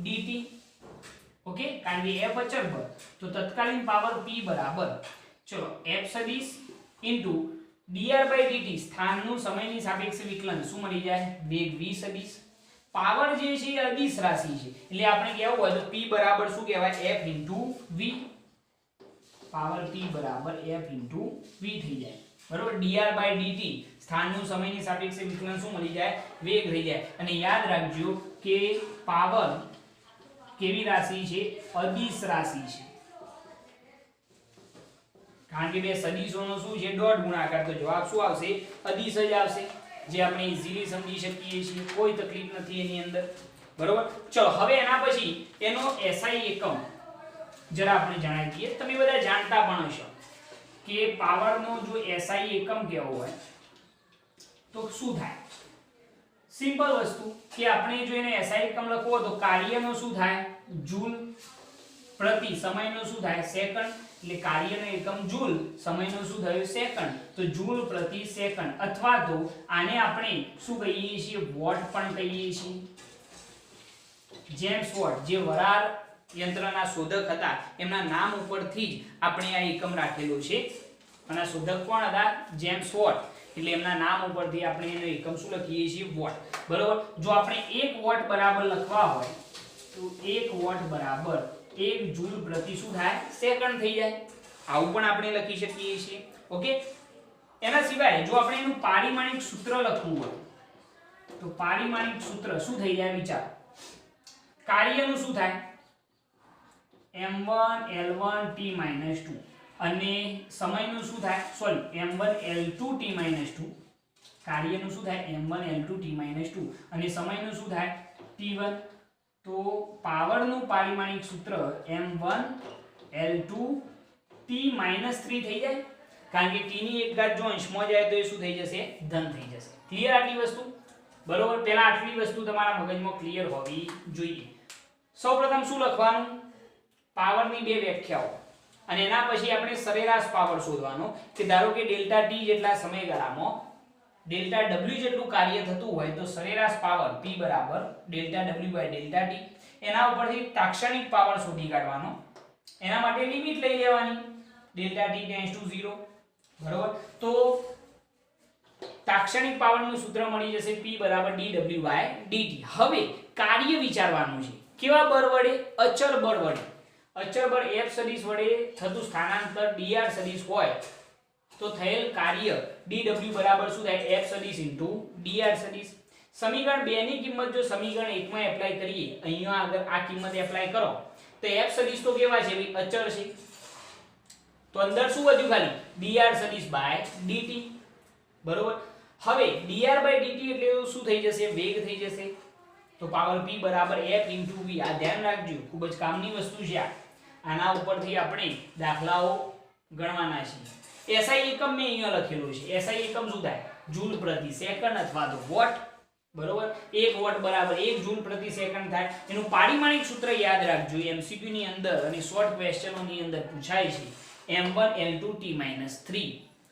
dt ઓકે કારણ કે F અચળ બળ તો તત્કાલીન પાવર P બરાબર ચલો F સદિશ ઇન્ટુ dr બાય dt સ્થાનનું સમયની સાપેક્ષે વિકલન શું મળી જાય વેગ v સદિશ પાવર જે છે એ અદિશ રાશિ છે એટલે આપણે કહેવું હોય તો P બરાબર શું કહેવાય F into v power P બરાબર F ઇન્ટુ v થઈ જાય બરોબર dr બાય dt સ્થાનનું સમયની સાપેક્ષે વિકલન શું મળી જાય વેગ થઈ જાય અને યાદ રાખજો કે પાવર કેવી રાશિ છે અદિશ રાશિ છે કારણ કે બે સદિશોનો શું છે ડોટ ગુણાકાર તો જવાબ શું આવશે અદિશ જ આવશે જે આપણે ઈઝીલી સમજી શકીએ છીએ કોઈ તકલીફ નથી એની અંદર બરોબર। ચલો હવે એના પછી એનો SI એકમ જરા આપણે જણાવી દઈએ તમે બધા જાણતા પણ હશો કે પાવરનો જો SI એકમ કેવો હોય તો શું થાય સિમ્પલ વસ્તુ કે આપણે જો એને SI એકમ લખવો તો કાર્યનો શું થાય જૂલ પ્રતિ સમયનો શું થાય સેકન્ડ એટલે કાર્યનો એકમ જૂલ સમયનો શું થયો સેકન્ડ તો જૂલ પ્રતિ સેકન્ડ અથવા તો આને આપણે શું કહીએ છીએ વોટ પણ કહીએ છીએ જેમ્સ વોટ જે વરાળ યંત્રના શોધક હતા એમના નામ ઉપરથી જ આપણે આ એકમ રાખેલો છે અને આ શોધક કોણ હતા જેમ્સ વોટ એટલે એમના નામ ઉપરથી આપણે એનો એકમ શું લખીએ છીએ વોટ બરોબર। જો આપણે 1 વોટ બરાબર લખવા હોય તો 1 વોટ બરાબર 1 જૂલ પ્રતિ શું થાય સેકન્ડ થઈ જાય. આવું પણ આપણે લખી શકીએ છીએ. ઓકે, એના સિવાય જો આપણે એનું પારિમાણિક સૂત્ર લખવું હોય તો પારિમાણિક સૂત્ર શું થઈ જાય વિચાર. કાર્યનું શું થાય m1 l1 t - 2 અને સમયનું શું થાય સોરી m1 l2 t - 2. કાર્યનું શું થાય m1 l2 t - 2 અને સમયનું શું થાય t1. તો પાવરનું પારિમાણિક સૂત્ર m1 l2 t - 3 થઈ જાય, કારણ કે t ની એક ઘાત જો અંશમાં જાય તો એ શું થઈ જશે ધન થઈ જશે. ક્લિયર આટલી વસ્તુ? બરોબર, પહેલા આટલી વસ્તુ તમારા મગજમાં ક્લિયર હોવી જોઈએ. સૌપ્રથમ શું લખવાનું પાવરની બે વ્યાખ્યાઓ અને એના પછી આપણે સરેરાશ પાવર શોધવાનો કે ધારો કે ડેલ્ટા t જેટલા સમયગાળામાં ડેલ્ટા w જેટલું કાર્ય થતું હોય તો સરેરાશ પાવર p બરાબર delta w by delta t. એના ઉપરથી તાક્ષણિક પાવર શોધી કાઢવાનો. એના માટે લિમિટ લઈ લેવાની ડેલ્ટા t ટેન્ડ્સ ટુ 0. બરોબર, તો તાક્ષણિક પાવરનું સૂત્ર મળી જશે p બરાબર dw બાય dt. હવે કાર્ય વિચારવાનું છે કેવા બળ વડે? અચળ બળ વડે. અચળ બળ F સદિશ વડે થતું સ્થાનાંતર dr સદિશ હોય તો થયેલ કાર્ય dw બરાબર શું થાય F સદિશ dr સદિશ. સમીકરણ 2 ની કિંમત જો સમીકરણ 1 માં એપ્લાય કરીએ, અહીંયા આગળ આ કિંમત એપ્લાય કરો તો F સદિશ તો કેવા છે ભાઈ અચળ છે, તો અંદર શું વધ્યું ખાલી dr સદિશ બાય dt. બરોબર, હવે dr બાય dt એટલે શું થઈ જશે વેગ થઈ જશે. તો પાવર p બરાબર f * v. આ ધ્યાન રાખજો, ખૂબ જ કામની વસ્તુ છે આ. આના ઉપરથી આપણે દાખલાઓ ગણવાના છે. SI એકમ મેં અહીંયા લખેલું છે. SI એકમ શું થાય જૂલ પ્રતિ સેકન્ડ અથવા તો વોટ. બરોબર, 1 વોટ બરાબર 1 જૂલ પ્રતિ સેકન્ડ થાય. એનું પારિમાણિક સૂત્ર યાદ રાખજો, MCQ ની અંદર અને શોર્ટ ક્વેશ્ચનોની અંદર પૂછાય છે. m1 l2 t - 3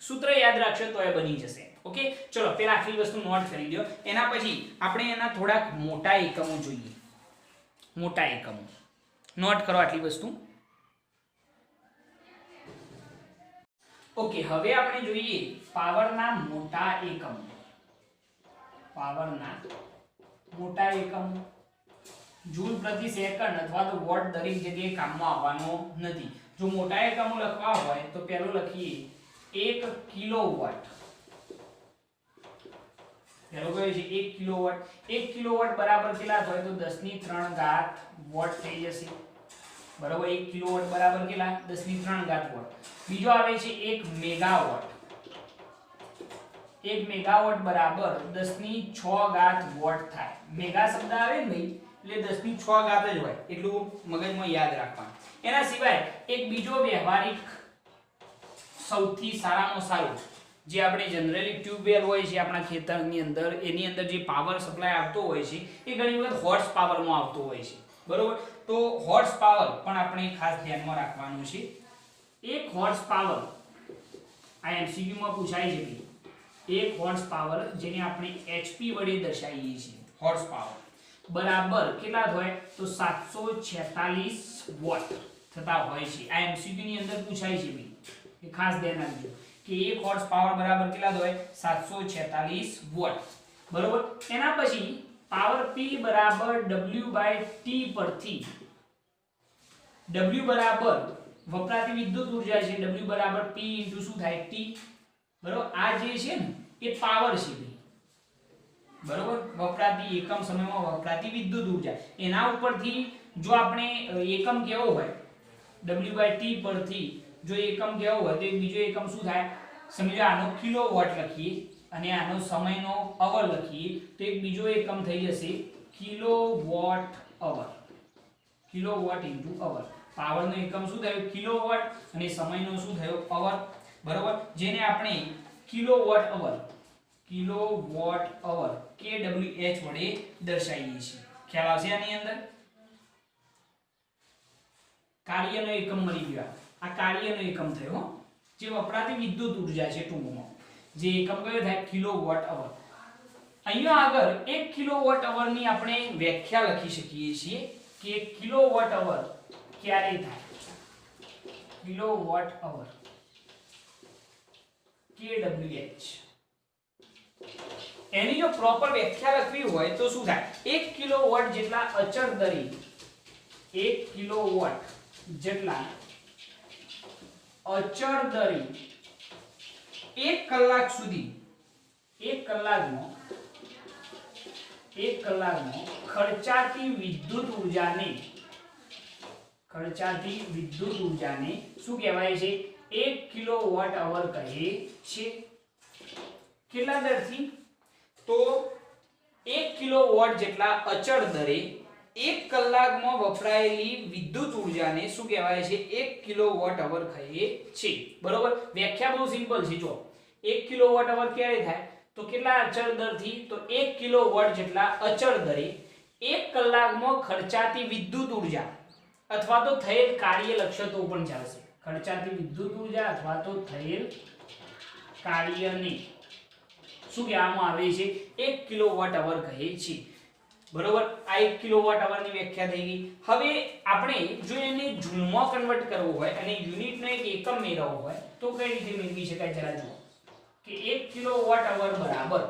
સૂત્ર યાદ રાખશો તો એ બની જશે. ઓકે, ચલો પહેલા આટલી વસ્તુ નોટ કરી દો. એના પછી આપણે એના થોડાક મોટા એકમો જોઈએ. મોટા એકમો નોટ કરો આટલી વસ્તુ. ઓકે, હવે આપણે જોઈએ પાવરના મોટા એકમો. પાવરના મોટા એકમો જૂલ પ્રતિ સેકન્ડ અથવા તો વોટ દરેક જગ્યાએ કામમાં આવવાનો નથી. જો મોટા એકમો લખવા હોય તો પહેલું લખીએ 1 કિલોવોટ. પહેલો કયો છે 1 કિલોવોટ. 1 કિલોવોટ બરાબર કેટલા થાય તો 10³ વોટ થઈ જશે. બરાબર, 1 કિલોવોટ બરાબર કેટલા 10³ વોટ. બીજો આવે છે 1 મેગાવોટ. 1 મેગાવોટ બરાબર 10⁶ વોટ થાય. મેગા શબ્દ આવે ને ભાઈ એટલે 10⁶ જ હોય, એટલું મગજમાં યાદ રાખવાનું. એના સિવાય એક બીજો વ્યવહારિક સૌથી સારામાં સારું જે આપણે જનરલી ટ્યુબવેલ હોય છે આપણા ખેતરની અંદર, એની અંદર જે પાવર સપ્લાય આવતો હોય છે એ ઘણી વખત હોર્સ પાવરમાં આવતો હોય છે. બરોબર, તો હોર્સ પાવર પણ આપણે ખાસ ધ્યાનમાં રાખવાનું છે. 1 હોર્સ પાવર આ MCQ માં પૂછાય છે ભાઈ. 1 હોર્સ પાવર જેને આપણે HP વડે દર્શાવીએ છીએ, હોર્સ પાવર બરાબર કેટલા હોય તો 746 વોટ થતા હોય છે. આ MCQ ની અંદર પૂછાય છે ભાઈ, એ ખાસ ધ્યાન રાખજો કે 1 હોર્સ પાવર બરાબર કેટલા હોય 746 વોટ. બરોબર, એના પછી પાવર P બરાબર W/T પરથી W બરાબર વપરાતી વિદ્યુત ઊર્જા છે, W બરાબર P * શું થાય T. બરોબર, આ જે છે ને એ પાવર છે ભાઈ. બરોબર, વપરાતી એકમ સમયમાં વપરાતી વિદ્યુત ઊર્જા. એના ઉપરથી જો આપણે એકમ કેવો હોય W/T પરથી જો એકમ કેવો હોય તો એક બીજો એકમ શું થાય સમજો આનો કિલોવોટ લખીએ અને આનો સમયનો અવર લખીએ તો એક બીજો એકમ થઈ જશે કિલોવોટ અવર. કિલોવોટ * અવર. પાવરનો એકમ શું થયો કિલોવોટ અને સમયનો શું થયો અવર. બરોબર, જેને આપણે કિલોવોટ અવર kWh વડે દર્શાવીએ છીએ. ખ્યાલ આવશે આની અંદર? કાર્યનો એકમ મળી ગયો. આ કાર્યનો એકમ થયો જે વપરાતી વિદ્યુત ઊર્જા છે ટૂંકમાં. જે એકમ કયો થાય કિલોવોટ અવર. અહીંયા આગળ 1 કિલોવોટ અવર ની આપણે વ્યાખ્યા લખી શકીએ છીએ કે કિલોવોટ અવર ક્યારે થાય. Kilowatt hour kWh. એની જો પ્રોપર વ્યાખ્યા લખવી હોય તો શું થાય 1 કિલોવોટ જેટલા અચળ દરે 1 કિલોવોટ જેટલા અચળ દરે 1 કલાક સુધી 1 કલાકમાં ખર્ચાતી વિદ્યુત ઊર્જાને શું કહેવાય છે? 1 કિલોવોટ અવર કહે છે. કેટલા દરથી? તો 1 કિલોવોટ જેટલા અચળ દરે 1 કલાકમાં વપરાયેલી વિદ્યુત ઊર્જાને શું કહેવાય છે? 1 કિલોવોટ અવર કહે છે. બરોબર. વ્યાખ્યા બહુ સિમ્પલ છે. જો 1 કિલોવોટ અવર ક્યારે થાય? તો કેટલા અચળ દરથી? તો 1 કિલોવોટ જેટલા અચળ દરે 1 કલાકમાં ખર્ચાતી વિદ્યુત ઊર્જા અથવા તો થયેલ કાર્ય લખશો તો પણ ચાલશે. ખર્ચાતી વિદ્યુત ઊર્જા અથવા તો થયેલ કાર્યને શું કહેવામાં આવે છે? 1 કિલોવોટ અવર કહે છે. બરોબર. આ 1 કિલોવોટ અવરની વ્યાખ્યા થઈ ગઈ. હવે આપણે જો એને જૂલમાં કન્વર્ટ કરવું હોય અને યુનિટનો એક એકમ મેળવવો હોય તો કઈ રીતે મેળવી શકાય? જરા જુઓ કે 1 કિલોવોટ અવર બરાબર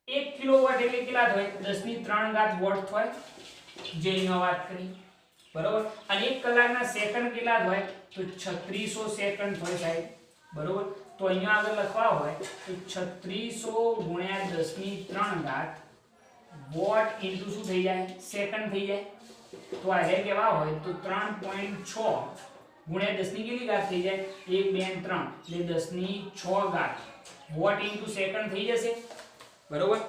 1 કિલોવોટ એટલે કેટલા થાય? 10 ની 3 ઘાત વોટ થાય, જે અહીંયા વાત કરી. બરોબર. અને 1 કલાકના સેકન્ડ કેટલા થાય? તો 3600 સેકન્ડ થાય સાહેબ. બરોબર. તો અહીંયા આગળ લખવા હોય તો 3600 ગુણ્યા 10 ની 3 ઘાત વોટ ઇન્ટુ શું થઈ જાય? સેકન્ડ થઈ જાય. તો આ જે કેવા હોય તો 3.6 ગુણ્યા 10 ની કેટલી ઘાત થઈ જાય? 1 2 3 એટલે 10 ની 6 ઘાત વોટ ઇન્ટુ સેકન્ડ થઈ જશે. બરોબર.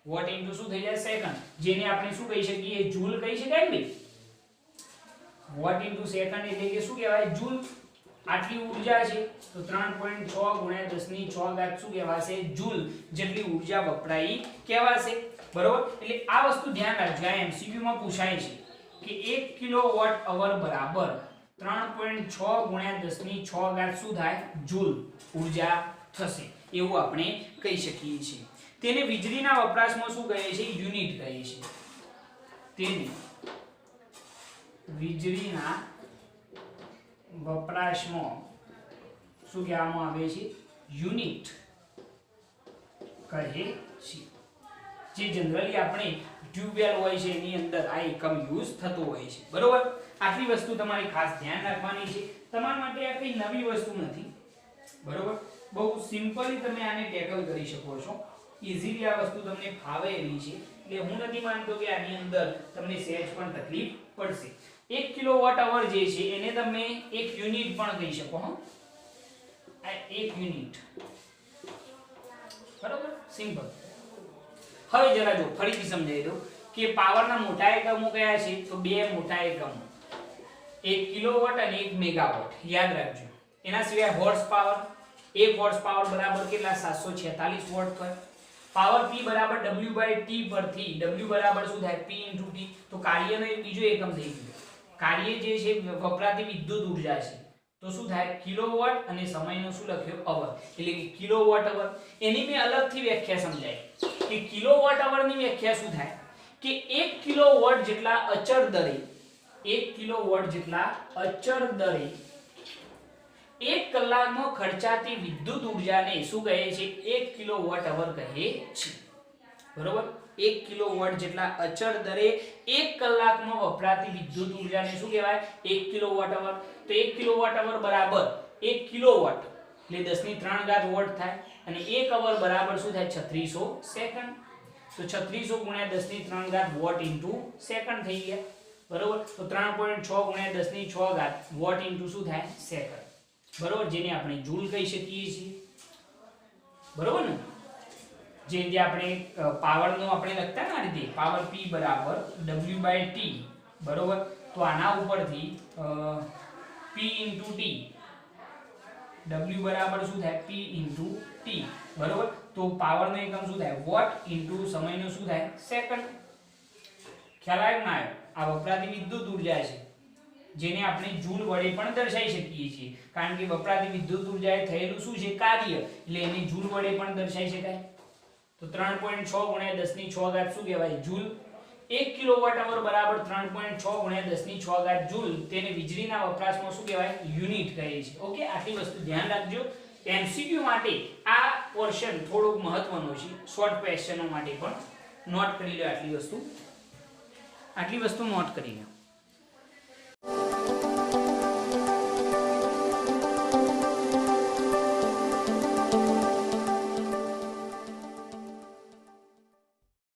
વોટ ઇન્ટુ શું થઈ જાય? સેકન્ડ, જેને આપણે શું કહી શકીએ? જૂલ કહી શકાય ને. વોટ ઇન્ટુ સેકન્ડ એટલે કે શું કહેવાય? જૂલ. આટલી ઊર્જા છે તો 3.6 ગુણ્યા 10 ની 6 ઘાત શું કહેવાશે? જૂલ જેટલી ઊર્જા વપરાઈ કહેવાશે. બરોબર. એટલે આ વસ્તુ ધ્યાન રાખજો. આ એમસીક્યુ માં પૂછાય છે કે 1 કિલોવોટ અવર બરાબર 3.6 ગુણ્યા 10 ની 6 ઘાત શું થાય? જૂલ ઊર્જા થશે. એવું આપણે કહી શકીએ છીએ. તેને વીજળીના વપરાશમાં શું કહે છે? યુનિટ કહે છે. તેને વીજળીના વપરાશમાં શું કહેવામાં આવે છે? યુનિટ કહે છે. જે જનરલી આપણે ટ્યુબવેલ હોય છે એની અંદર આ એકમ યુઝ થતો હોય છે. બરોબર. આટલી વસ્તુ તમારે ખાસ ધ્યાન રાખવાની છે. તમારા માટે આ કઈ નવી વસ્તુ નથી. બરોબર. બહુ સિમ્પલી તમે આને ટેકલ કરી શકો છો. ઈઝીલી આ વસ્તુ તમને ફાવે એવી છે. એટલે હું નથી માનતો કે આની અંદર તમને સહેજ પણ તકલીફ પડશે. 1 કિલોવોટ અવર જે છે એને તમે એક યુનિટ પણ કહી શકો. આ એક યુનિટ. બરોબર. સિમ્પલ. હવે જરા જો ફરીથી સમજાવી દઉં કે પાવરના મોટા એકમો કયા છે? તો બે મોટા એકમો, 1 કિલોવોટ અને 1 મેગાવોટ. યાદ રાખજો. એના સિવાય હોર્સ પાવર, 1 હોર્સ પાવર બરાબર કેટલા? 746 વોટ થાય. પાવર P બરાબર W/T પરથી W બરાબર શું થાય? P * T. તો કાર્યનો એક બીજો એકમ થઈ ગયો. કાર્ય જે છે વપરાતી વિદ્યુત ઊર્જા છે તો શું થાય? કિલોવોટ અને સમયનો શું લખ્યો? અવર. એટલે કે કિલોવોટ અવર. એની મેં અલગથી વ્યાખ્યા સમજાવી કે કિલોવોટ અવરની વ્યાખ્યા શું થાય કે 1 કિલોવોટ જેટલા અચળ દરે 1 કિલોવોટ જેટલા અચળ દરે 1 કલાકમાં ખર્ચાતી વિદ્યુત ઊર્જાને શું કહે છે? 1 કિલોવોટ અવર કહે છે. બરોબર. 1 કિલોવોટ જેટલા અચળ દરે 1 કલાકમાં વપરાતી વિદ્યુત ઊર્જાને શું કહેવાય? 1 કિલોવોટ અવર. તો 1 કિલોવોટ અવર બરાબર 1 કિલોવોટ એટલે 10 ની 3 ઘાત વોટ થાય અને 1 અવર બરાબર શું થાય? 3600 સેકન્ડ. તો 3600 ગુણ્યા 10 ની 3 ઘાત વોટ ઇન્ટુ સેકન્ડ થઈ ગયા. બરોબર. તો 3.6 ગુણ્યા 10 ની 6 ઘાત વોટ ઇન્ટુ શું થાય? સેકન્ડ. બરોબર. જેને આપણે જૂલ કહી શકીએ છીએ. બરોબર ને? જે રીતે આપણે પાવરનો આપણે લખતા ને આ રીતે પાવર P બરાબર W/T. બરોબર. તો આના ઉપરથી P * T. W બરાબર શું થાય? P * T. બરોબર. તો પાવરનો એકમ શું થાય? વોટ ઇન્ટુ સમયનો શું થાય? સેકન્ડ. ખ્યાલ આવ્યો ના આવ્યો? આ વપરાતી વિદ્યુત ઊર્જા છે જેને આપણે જૂલ વડે પણ દર્શાવી શકીએ છીએ. કારણ કે વપરાતી વિદ્યુત ઊર્જાએ થયેલું શું છે? કાર્ય. એટલે એને જૂલ વડે પણ દર્શાવી શકાય. તો 3.6 ગુણ્યા 10 ની 6 ઘાત શું કહેવાય? જૂલ. 1 કિલોવોટ અવર બરાબર 3.6 ગુણ્યા 10 ની 6 ઘાત જૂલ. તેને વીજળીના વપરાશમાં શું કહેવાય? યુનિટ કહે છે. ઓકે. આટલી વસ્તુ ધ્યાન રાખજો. એમસીક્યુ માટે આ પોર્શન થોડુંક મહત્વનો છે. શોર્ટ ક્વેશ્ચનો માટે પણ નોટ કરી લો. આટલી વસ્તુ નોટ કરી લો.